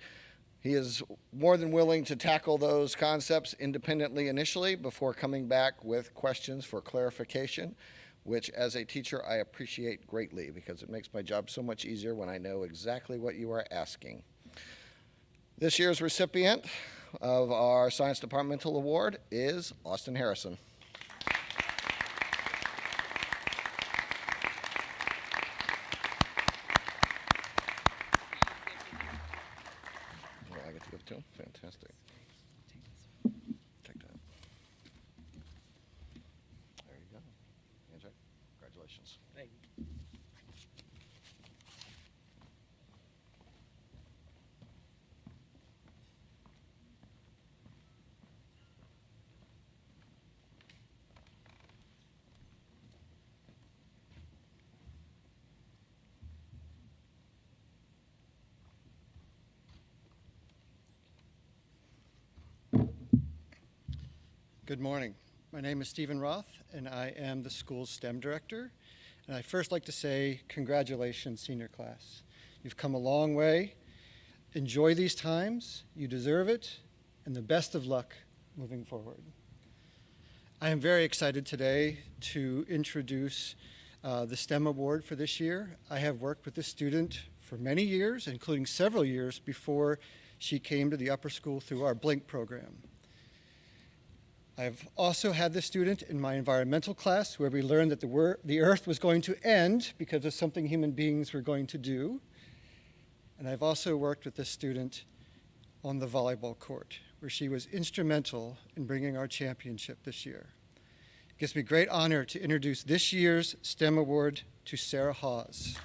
He is more than willing to tackle those concepts independently initially before coming back with questions for clarification, which as a teacher I appreciate greatly because it makes my job so much easier when I know exactly what you are asking. This year's recipient of our Science Departmental Award is Austin Harrison. I get to give it to him? Fantastic. Take that. There you go. Andrew, congratulations. Thank you. Good morning. My name is Stephen Roth, and I am the school's STEM director. And I'd first like to say congratulations, senior class. You've come a long way. Enjoy these times. You deserve it, and the best of luck moving forward. I am very excited today to introduce the STEM award for this year. I have worked with this student for many years, including several years before she came to the upper school through our Blink program. I've also had this student in my environmental class where we learned that the earth was going to end because of something human beings were going to do. And I've also worked with this student on the volleyball court where she was instrumental in bringing our championship this year. It gives me great honor to introduce this year's STEM award to Sarah Hawes.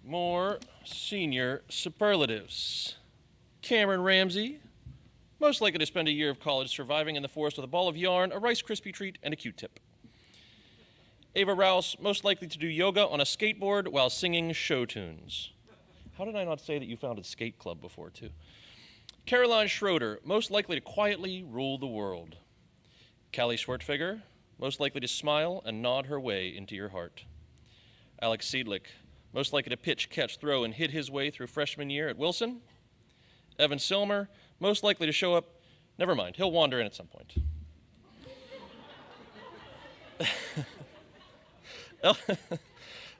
More senior superlatives. Cameron Ramsey, most likely to spend a year of college surviving in the forest with a ball of yarn, a Rice Krispie treat, and a Q-tip. Ava Rouse, most likely to do yoga on a skateboard while singing show tunes. How did I not say that you founded Skate Club before, too? Caroline Schroeder, most likely to quietly rule the world. Callie Schwertfeger, most likely to smile and nod her way into your heart. Alex Seidlich, most likely to pitch, catch, throw, and hit his way through freshman year at Wilson. Evan Silmer, most likely to show up, never mind, he'll wander in at some point.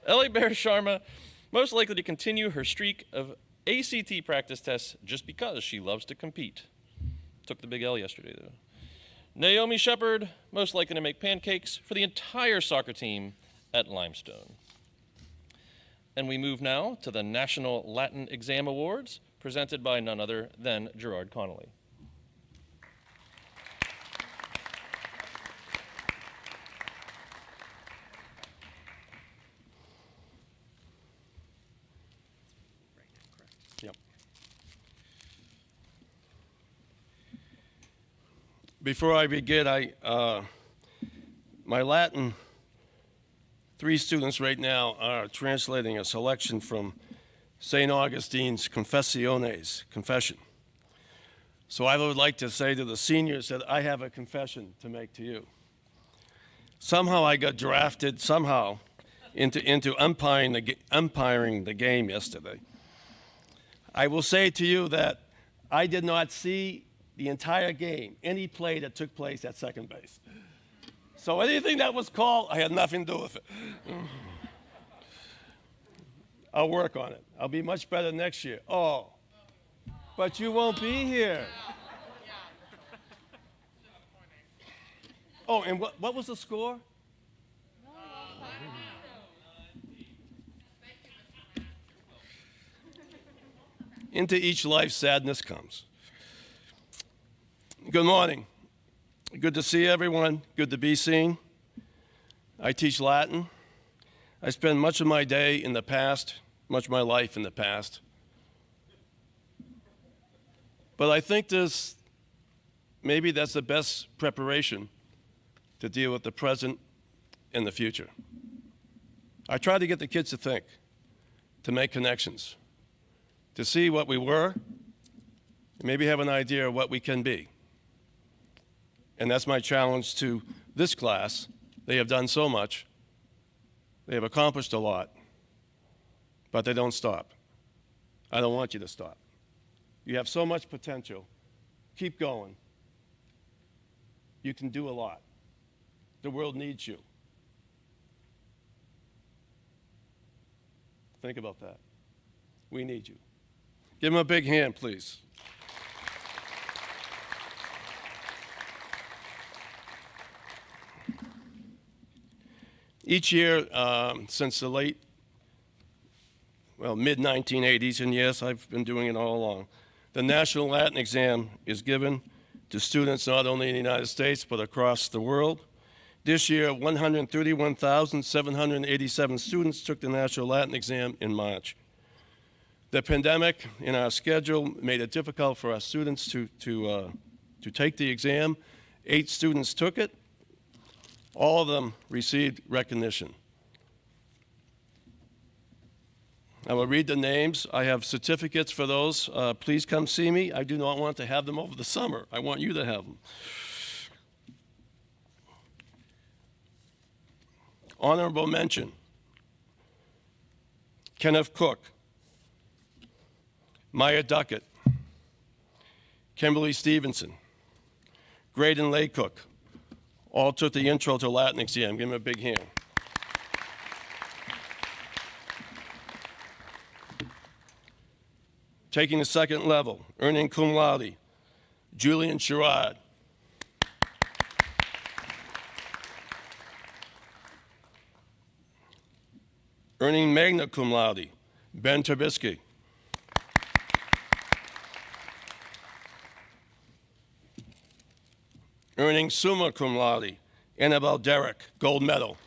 Ellie Bear Sharma, most likely to continue her streak of ACT practice tests just because she loves to compete. Took the big L yesterday, though. Naomi Shepard, most likely to make pancakes for the entire soccer team at Limestone. And we move now to the National Latin Exam Awards, presented by none other than Gerard Connolly. Before I begin, my Latin 3 students right now are translating a selection from St. Augustine's Confessiones, Confession. So I would like to say to the seniors that I have a confession to make to you. Somehow I got drafted into umpiring the game yesterday. I will say to you that I did not see the entire game, any play that took place at second base. So anything that was called, I had nothing to do with it. I'll work on it. I'll be much better next year. Oh, but you won't be here. Oh, and what was the score? Into each life, sadness comes. Good morning. Good to see everyone. Good to be seen. I teach Latin. I spend much of my day in the past, much of my life in the past. But I think maybe that's the best preparation to deal with the present and the future. I try to get the kids to think, to make connections, to see what we were, and maybe have an idea of what we can be. And that's my challenge to this class. They have done so much. They have accomplished a lot, but they don't stop. I don't want you to stop. You have so much potential. Keep going. You can do a lot. The world needs you. Think about that. We need you. Give them a big hand, please. Each year since the mid-1980s, and yes, I've been doing it all along, the National Latin Exam is given to students not only in the United States but across the world. This year, 131,787 students took the National Latin Exam in March. The pandemic in our schedule made it difficult for our students to take the exam. 8 students took it. All of them received recognition. I will read the names. I have certificates for those. Please come see me. I do not want to have them over the summer. I want you to have them. Honorable mention: Kenneth Cook, Maya Duckett, Kimberly Stevenson, Graydon Laycook, all took the Intro to Latin exam. Give them a big hand. Taking the second level, earning cum laude, Julian Sherrod. Earning magna cum laude, Ben Trubisky. Earning summa cum laude, Annabelle Derrick, gold medal.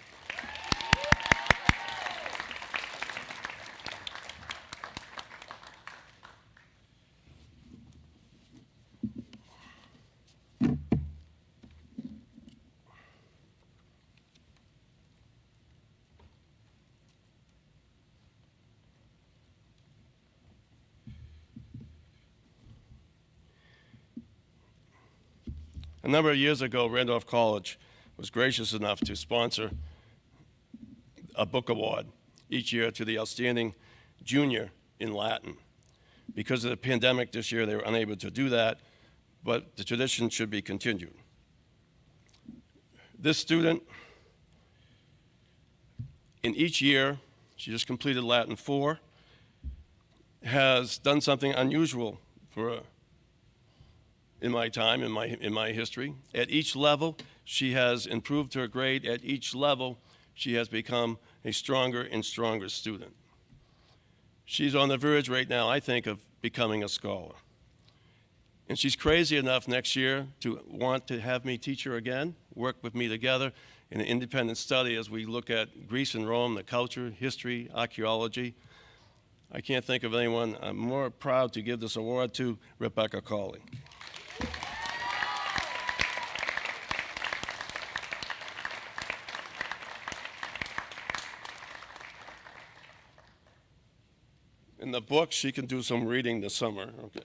A number of years ago, Randolph College was gracious enough to sponsor a book award each year to the outstanding junior in Latin. Because of the pandemic this year, they were unable to do that, but the tradition should be continued. This student, in each year, she just completed Latin 4, has done something unusual in my time, in my history. At each level, she has improved her grade. At each level, she has become a stronger and stronger student. She's on the verge right now, I think, of becoming a scholar. And she's crazy enough next year to want to have me teach her again, work with me together in an independent study as we look at Greece and Rome, the culture, history, archaeology. I can't think of anyone I'm more proud to give this award to, Rebecca Cawley. In the book, she can do some reading this summer. Okay.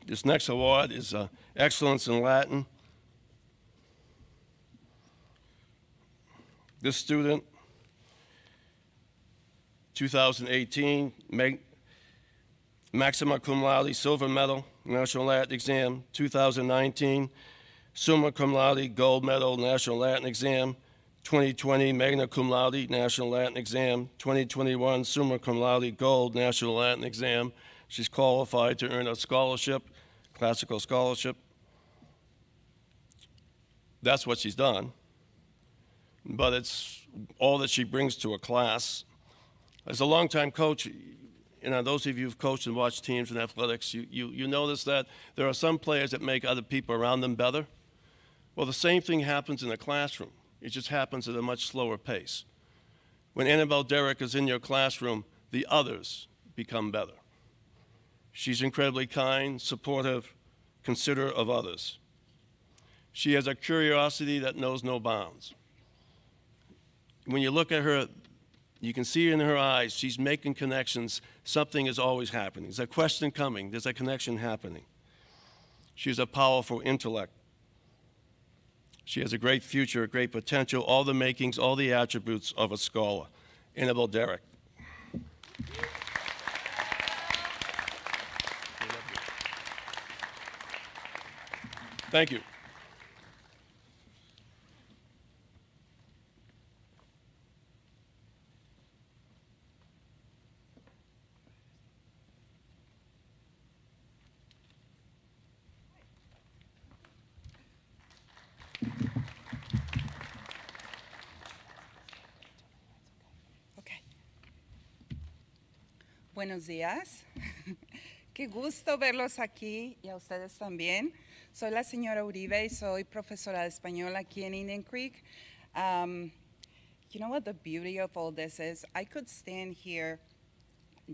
This next award is Excellence in Latin. This student, 2018, Maxima Cum Laude, Silver Medal, National Latin Exam. 2019, Summa Cum Laude, Gold Medal, National Latin Exam. 2020, Magna Cum Laude, National Latin Exam. 2021, Summa Cum Laude, Gold, National Latin Exam. She's qualified to earn a scholarship, classical scholarship. That's what she's done. But it's all that she brings to a class. As a longtime coach, those of you who've coached and watched teams in athletics, you notice that there are some players that make other people around them better. Well, the same thing happens in the classroom. It just happens at a much slower pace. When Annabelle Derrick is in your classroom, the others become better. She's incredibly kind, supportive, considerate of others. She has a curiosity that knows no bounds. When you look at her, you can see in her eyes, she's making connections. Something is always happening. There's a question coming. There's a connection happening. She has a powerful intellect. She has a great future, a great potential, all the makings, all the attributes of a scholar. Annabelle Derrick. Thank you. Buenos días. Qué gusto verlos aquí y a ustedes también. Soy la señora Uribe y soy profesora de español aquí en Indian Creek. You know what the beauty of all this is? I could stand here,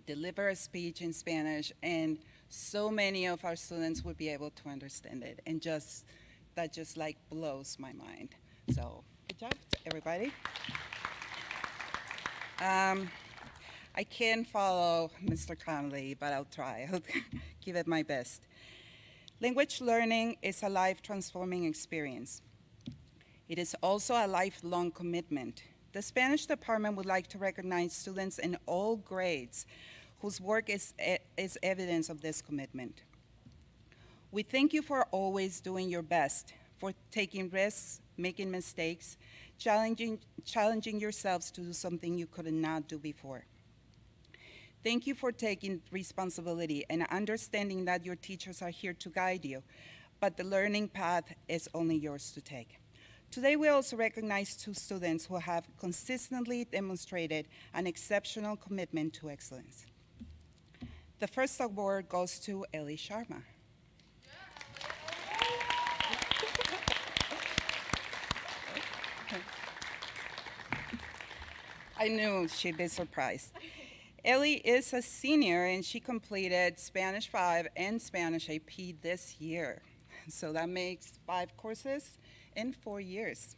deliver a speech in Spanish, and so many of our students would be able to understand it. And that just like blows my mind. So good job, everybody. I can't follow Mr. Connolly, but I'll try. I'll give it my best. Language learning is a life-transforming experience. It is also a lifelong commitment. The Spanish department would like to recognize students in all grades whose work is evidence of this commitment. We thank you for always doing your best, for taking risks, making mistakes, challenging yourselves to do something you could not do before. Thank you for taking responsibility and understanding that your teachers are here to guide you, but the learning path is only yours to take. Today, we also recognize two students who have consistently demonstrated an exceptional commitment to excellence. The first award goes to Ellie Sharma. I knew she'd be surprised. Ellie is a senior, and she completed Spanish 5 and Spanish AP this year. So that makes 5 courses in 4 years.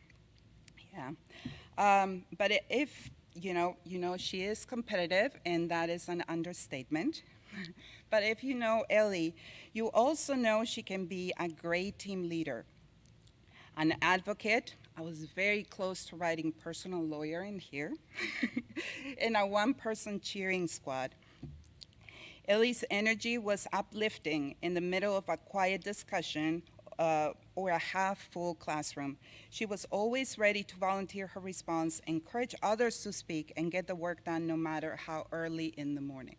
Yeah. But if, you know, she is competitive, and that is an understatement. But if you know Ellie, you also know she can be a great team leader, an advocate. I was very close to writing personal lawyer in here, and a one-person cheering squad. Ellie's energy was uplifting in the middle of a quiet discussion or a half-full classroom. She was always ready to volunteer her response, encourage others to speak, and get the work done no matter how early in the morning.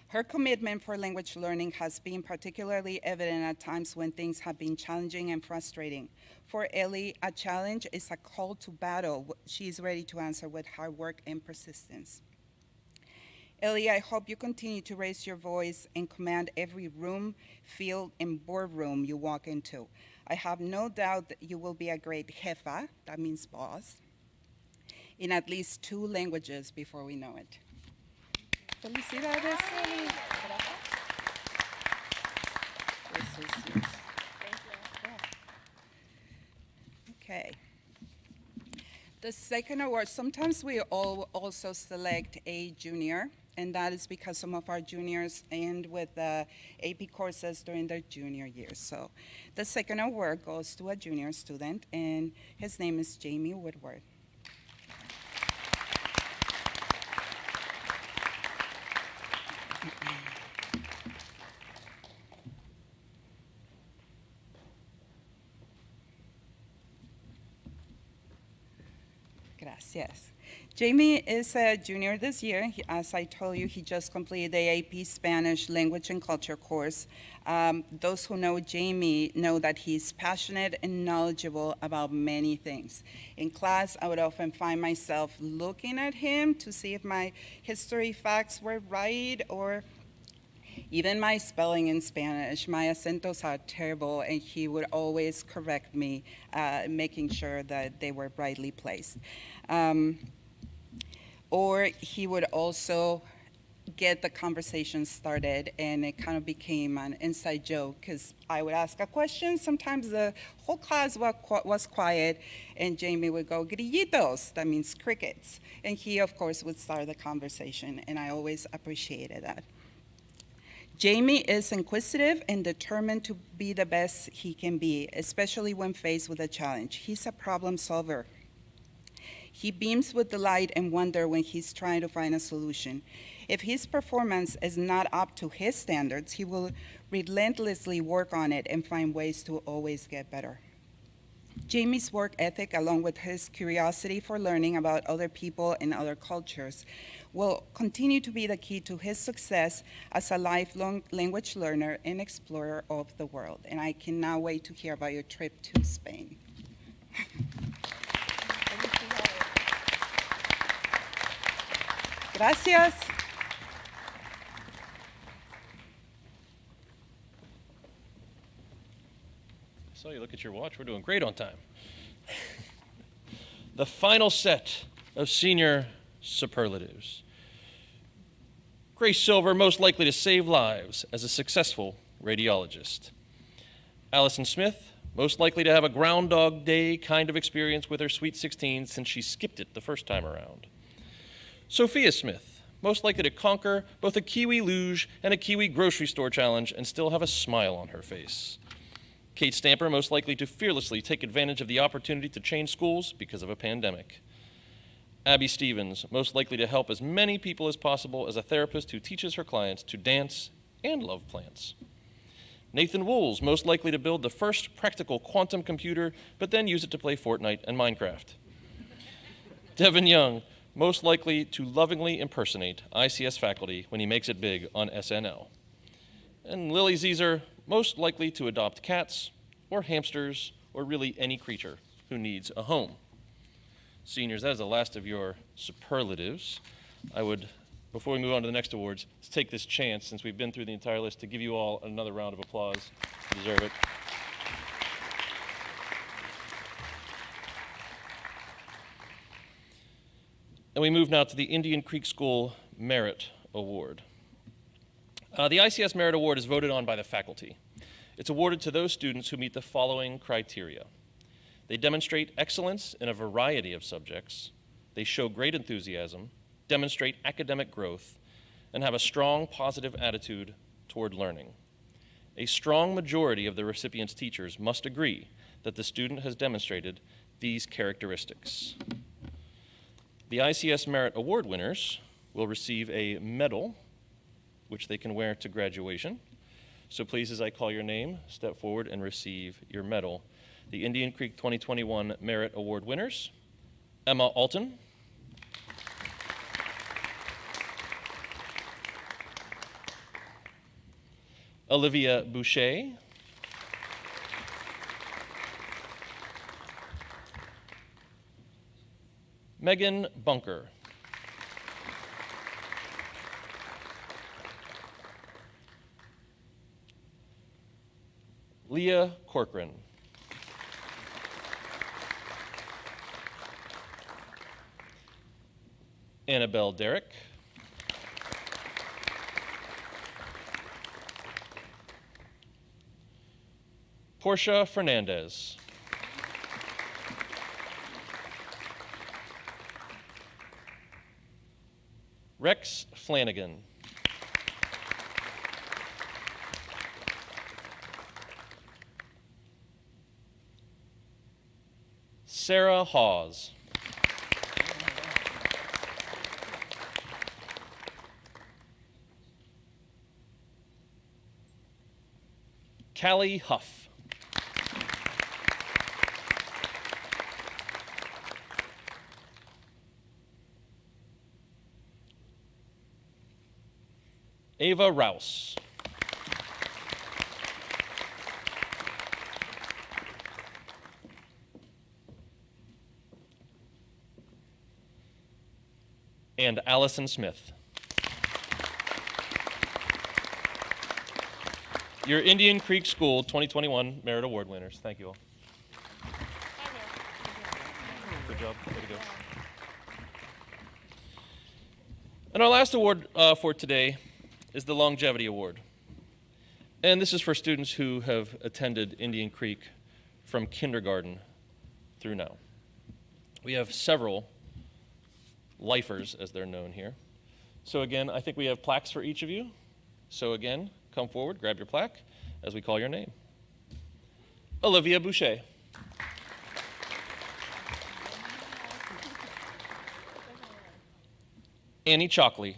Her commitment for language learning has been particularly evident at times when things have been challenging and frustrating. For Ellie, a challenge is a call to battle she is ready to answer with hard work and persistence. Ellie, I hope you continue to raise your voice and command every room, field, and boardroom you walk into. I have no doubt that you will be a great jefa, that means boss, in at least 2 languages before we know it. Felicidades, Ellie. The second award, sometimes we also select a junior, and that is because some of our juniors end with the AP courses during their junior year. So the second award goes to a junior student, and his name is Jamie Woodward. Gracias. Jamie is a junior this year. As I told you, he just completed the AP Spanish Language and Culture course. Those who know Jamie know that he's passionate and knowledgeable about many things. In class, I would often find myself looking at him to see if my history facts were right, or even my spelling in Spanish. My acentos are terrible, and he would always correct me, making sure that they were rightly placed. Or he would also get the conversation started, and it kind of became an inside joke because I would ask a question. Sometimes the whole class was quiet, and Jamie would go, grillitos, that means crickets. And he, of course, would start the conversation, and I always appreciated that. Jamie is inquisitive and determined to be the best he can be, especially when faced with a challenge. He's a problem solver. He beams with delight and wonder when he's trying to find a solution. If his performance is not up to his standards, he will relentlessly work on it and find ways to always get better. Jamie's work ethic, along with his curiosity for learning about other people and other cultures, will continue to be the key to his success as a lifelong language learner and explorer of the world. And I cannot wait to hear about your trip to Spain. Gracias. So you look at your watch, we're doing great on time. The final set of senior superlatives. Grace Silver, most likely to save lives as a successful radiologist. Allison Smith, most likely to have a Groundhog Day kind of experience with her Sweet 16 since she skipped it the first time around. Sophia Smith, most likely to conquer both a Kiwi luge and a Kiwi grocery store challenge and still have a smile on her face. Kate Stamper, most likely to fearlessly take advantage of the opportunity to change schools because of a pandemic. Abby Stevens, most likely to help as many people as possible as a therapist who teaches her clients to dance and love plants. Nathan Wools, most likely to build the first practical quantum computer, but then use it to play Fortnite and Minecraft. Devin Young, most likely to lovingly impersonate ICS faculty when he makes it big on SNL. And Lily Zeezer, most likely to adopt cats or hamsters or really any creature who needs a home. Seniors, that is the last of your superlatives. I would, before we move on to the next awards, let's take this chance, since we've been through the entire list, to give you all another round of applause. You deserve it. And we move now to the Indian Creek School Merit Award. The ICS Merit Award is voted on by the faculty. It's awarded to those students who meet the following criteria. They demonstrate excellence in a variety of subjects, they show great enthusiasm, demonstrate academic growth, and have a strong positive attitude toward learning. A strong majority of the recipient's teachers must agree that the student has demonstrated these characteristics. The ICS Merit Award winners will receive a medal, which they can wear to graduation. So please, as I call your name, step forward and receive your medal. The Indian Creek 2021 Merit Award winners: Emma Alton, Olivia Boucher, Megan Bunker, Leah Corcoran, Annabelle Derrick, Portia Fernandez, Rex Flanagan. Sarah Hawes. Callie Huff. Ava Rouse. And Allison Smith. Your Indian Creek School 2021 Merit Award winners. Thank you all. Good job. Way to go. And our last award for today is the Longevity Award. And this is for students who have attended Indian Creek from kindergarten through now. We have several lifers, as they're known here. So again, I think we have plaques for each of you. So again, come forward, grab your plaque as we call your name. Olivia Boucher. Annie Chalkley.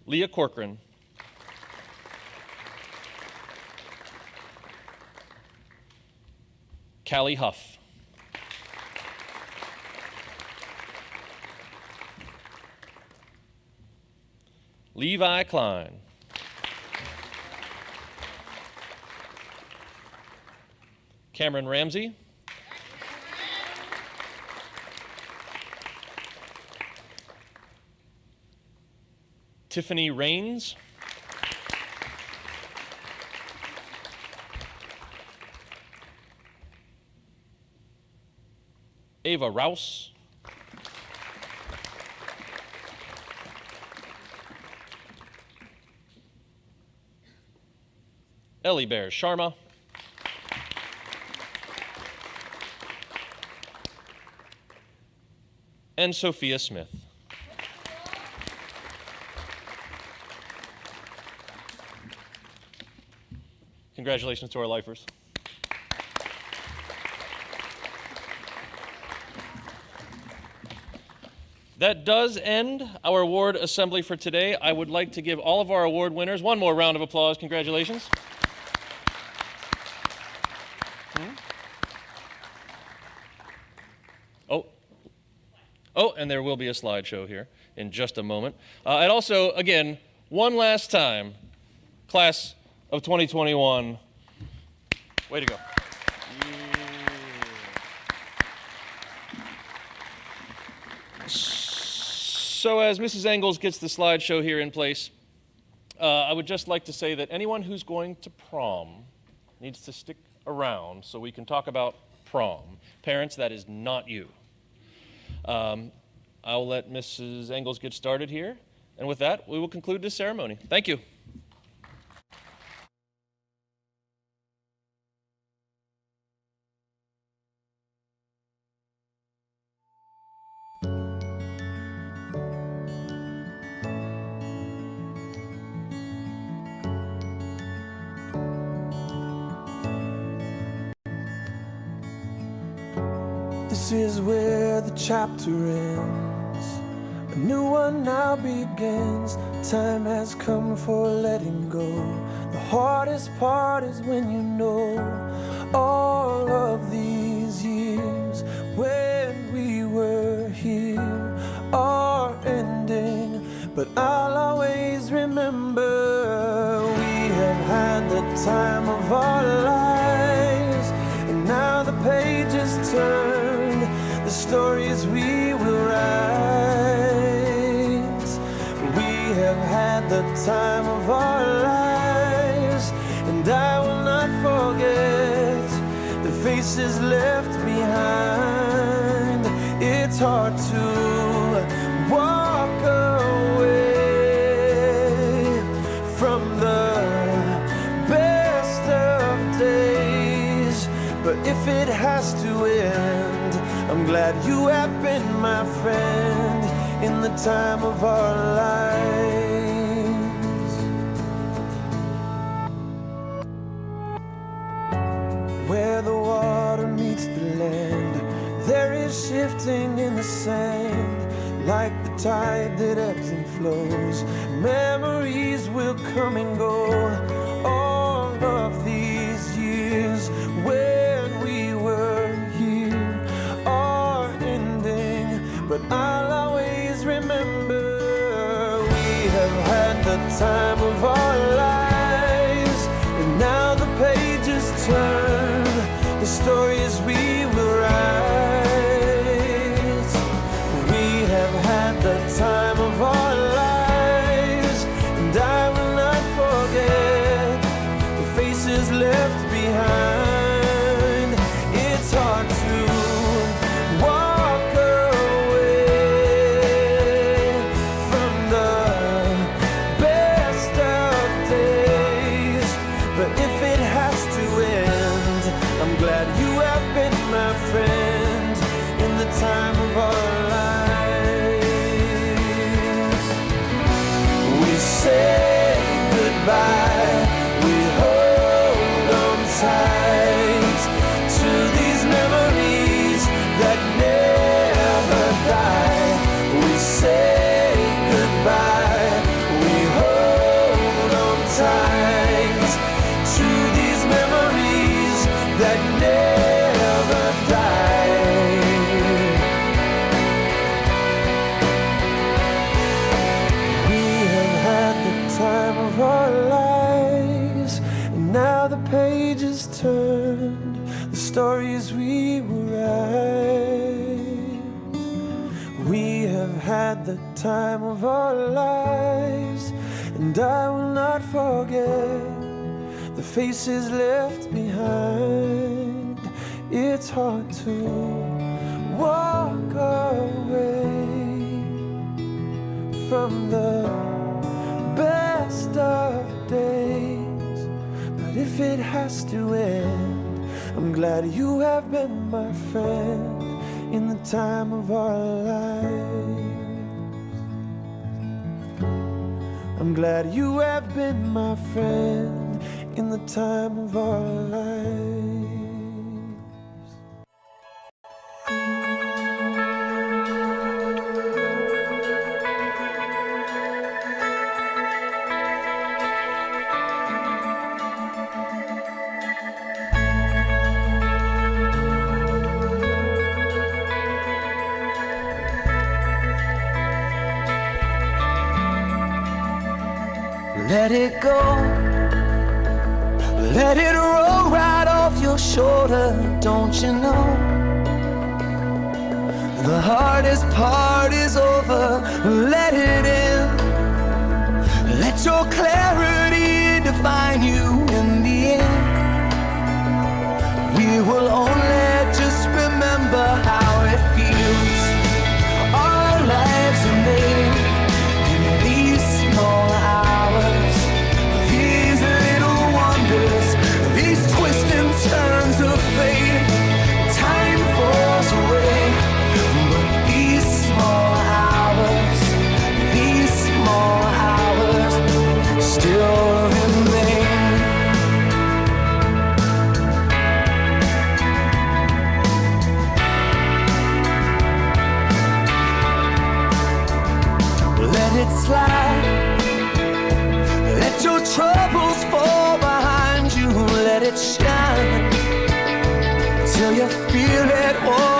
Leah Corcoran. Callie Huff. Levi Klein. Cameron Ramsey. Tiffany Rains. Ava Rouse. Ellie Bear Sharma. And Sophia Smith. Congratulations to our lifers. That does end our award assembly for today. I would like to give all of our award winners one more round of applause. Congratulations. Oh, and there will be a slideshow here in just a moment. And also, again, one last time, class of 2021, way to go. So as Mrs. Engels gets the slideshow here in place, I would just like to say that anyone who's going to prom needs to stick around so we can talk about prom. Parents, that is not you. I'll let Mrs. Engels get started here, and with that, we will conclude this ceremony. Thank you. This is where the chapter ends. A new one now begins. Time has come for letting go. The hardest part is when you know all of these years when we were here are ending. But I'll always remember we have had the time of our lives, and now the page is turned. The stories we will write. We have had the time of our lives, and I will not forget the faces left behind. It's hard to walk away from the best of days, but if it has to end, I'm glad you have been my friend in the time of our lives. Where the water meets the land, there is shifting in the sand, like the tide that ebbs and flows. Memories will come and go. All of these years when we were here are ending, but I'll always remember we have had the time of our lives, and now the pages turn, the stories we will write. We have had the time of our lives, and I will not forget the faces left behind. It's hard to walk away from the best of days, but if it has to end, I'm glad you have been my friend in the time of our lives. We say goodbye, we hold on tight to these memories that never die. We say goodbye, we hold on tight to these memories that never die. We have had the time of our lives, and now the pages turned, the stories we will write. We have had the time of our lives, and I will not forget the faces left behind. It's hard to walk away from the best of days, but if it has to end, I'm glad you have been my friend in the time of our lives. I'm glad you have been my friend in the time of our lives. Let it go, let it roll right off your shoulder, don't you know? The hardest part is over, let it in. Let your clarity define you in the end. We will only just remember how it feels. Our lives are made in these small hours, these little wonders, these twists and turns of fate. Time falls away, but these small hours still remain. Let it slide, let your troubles fall behind you, let it shine till you feel it all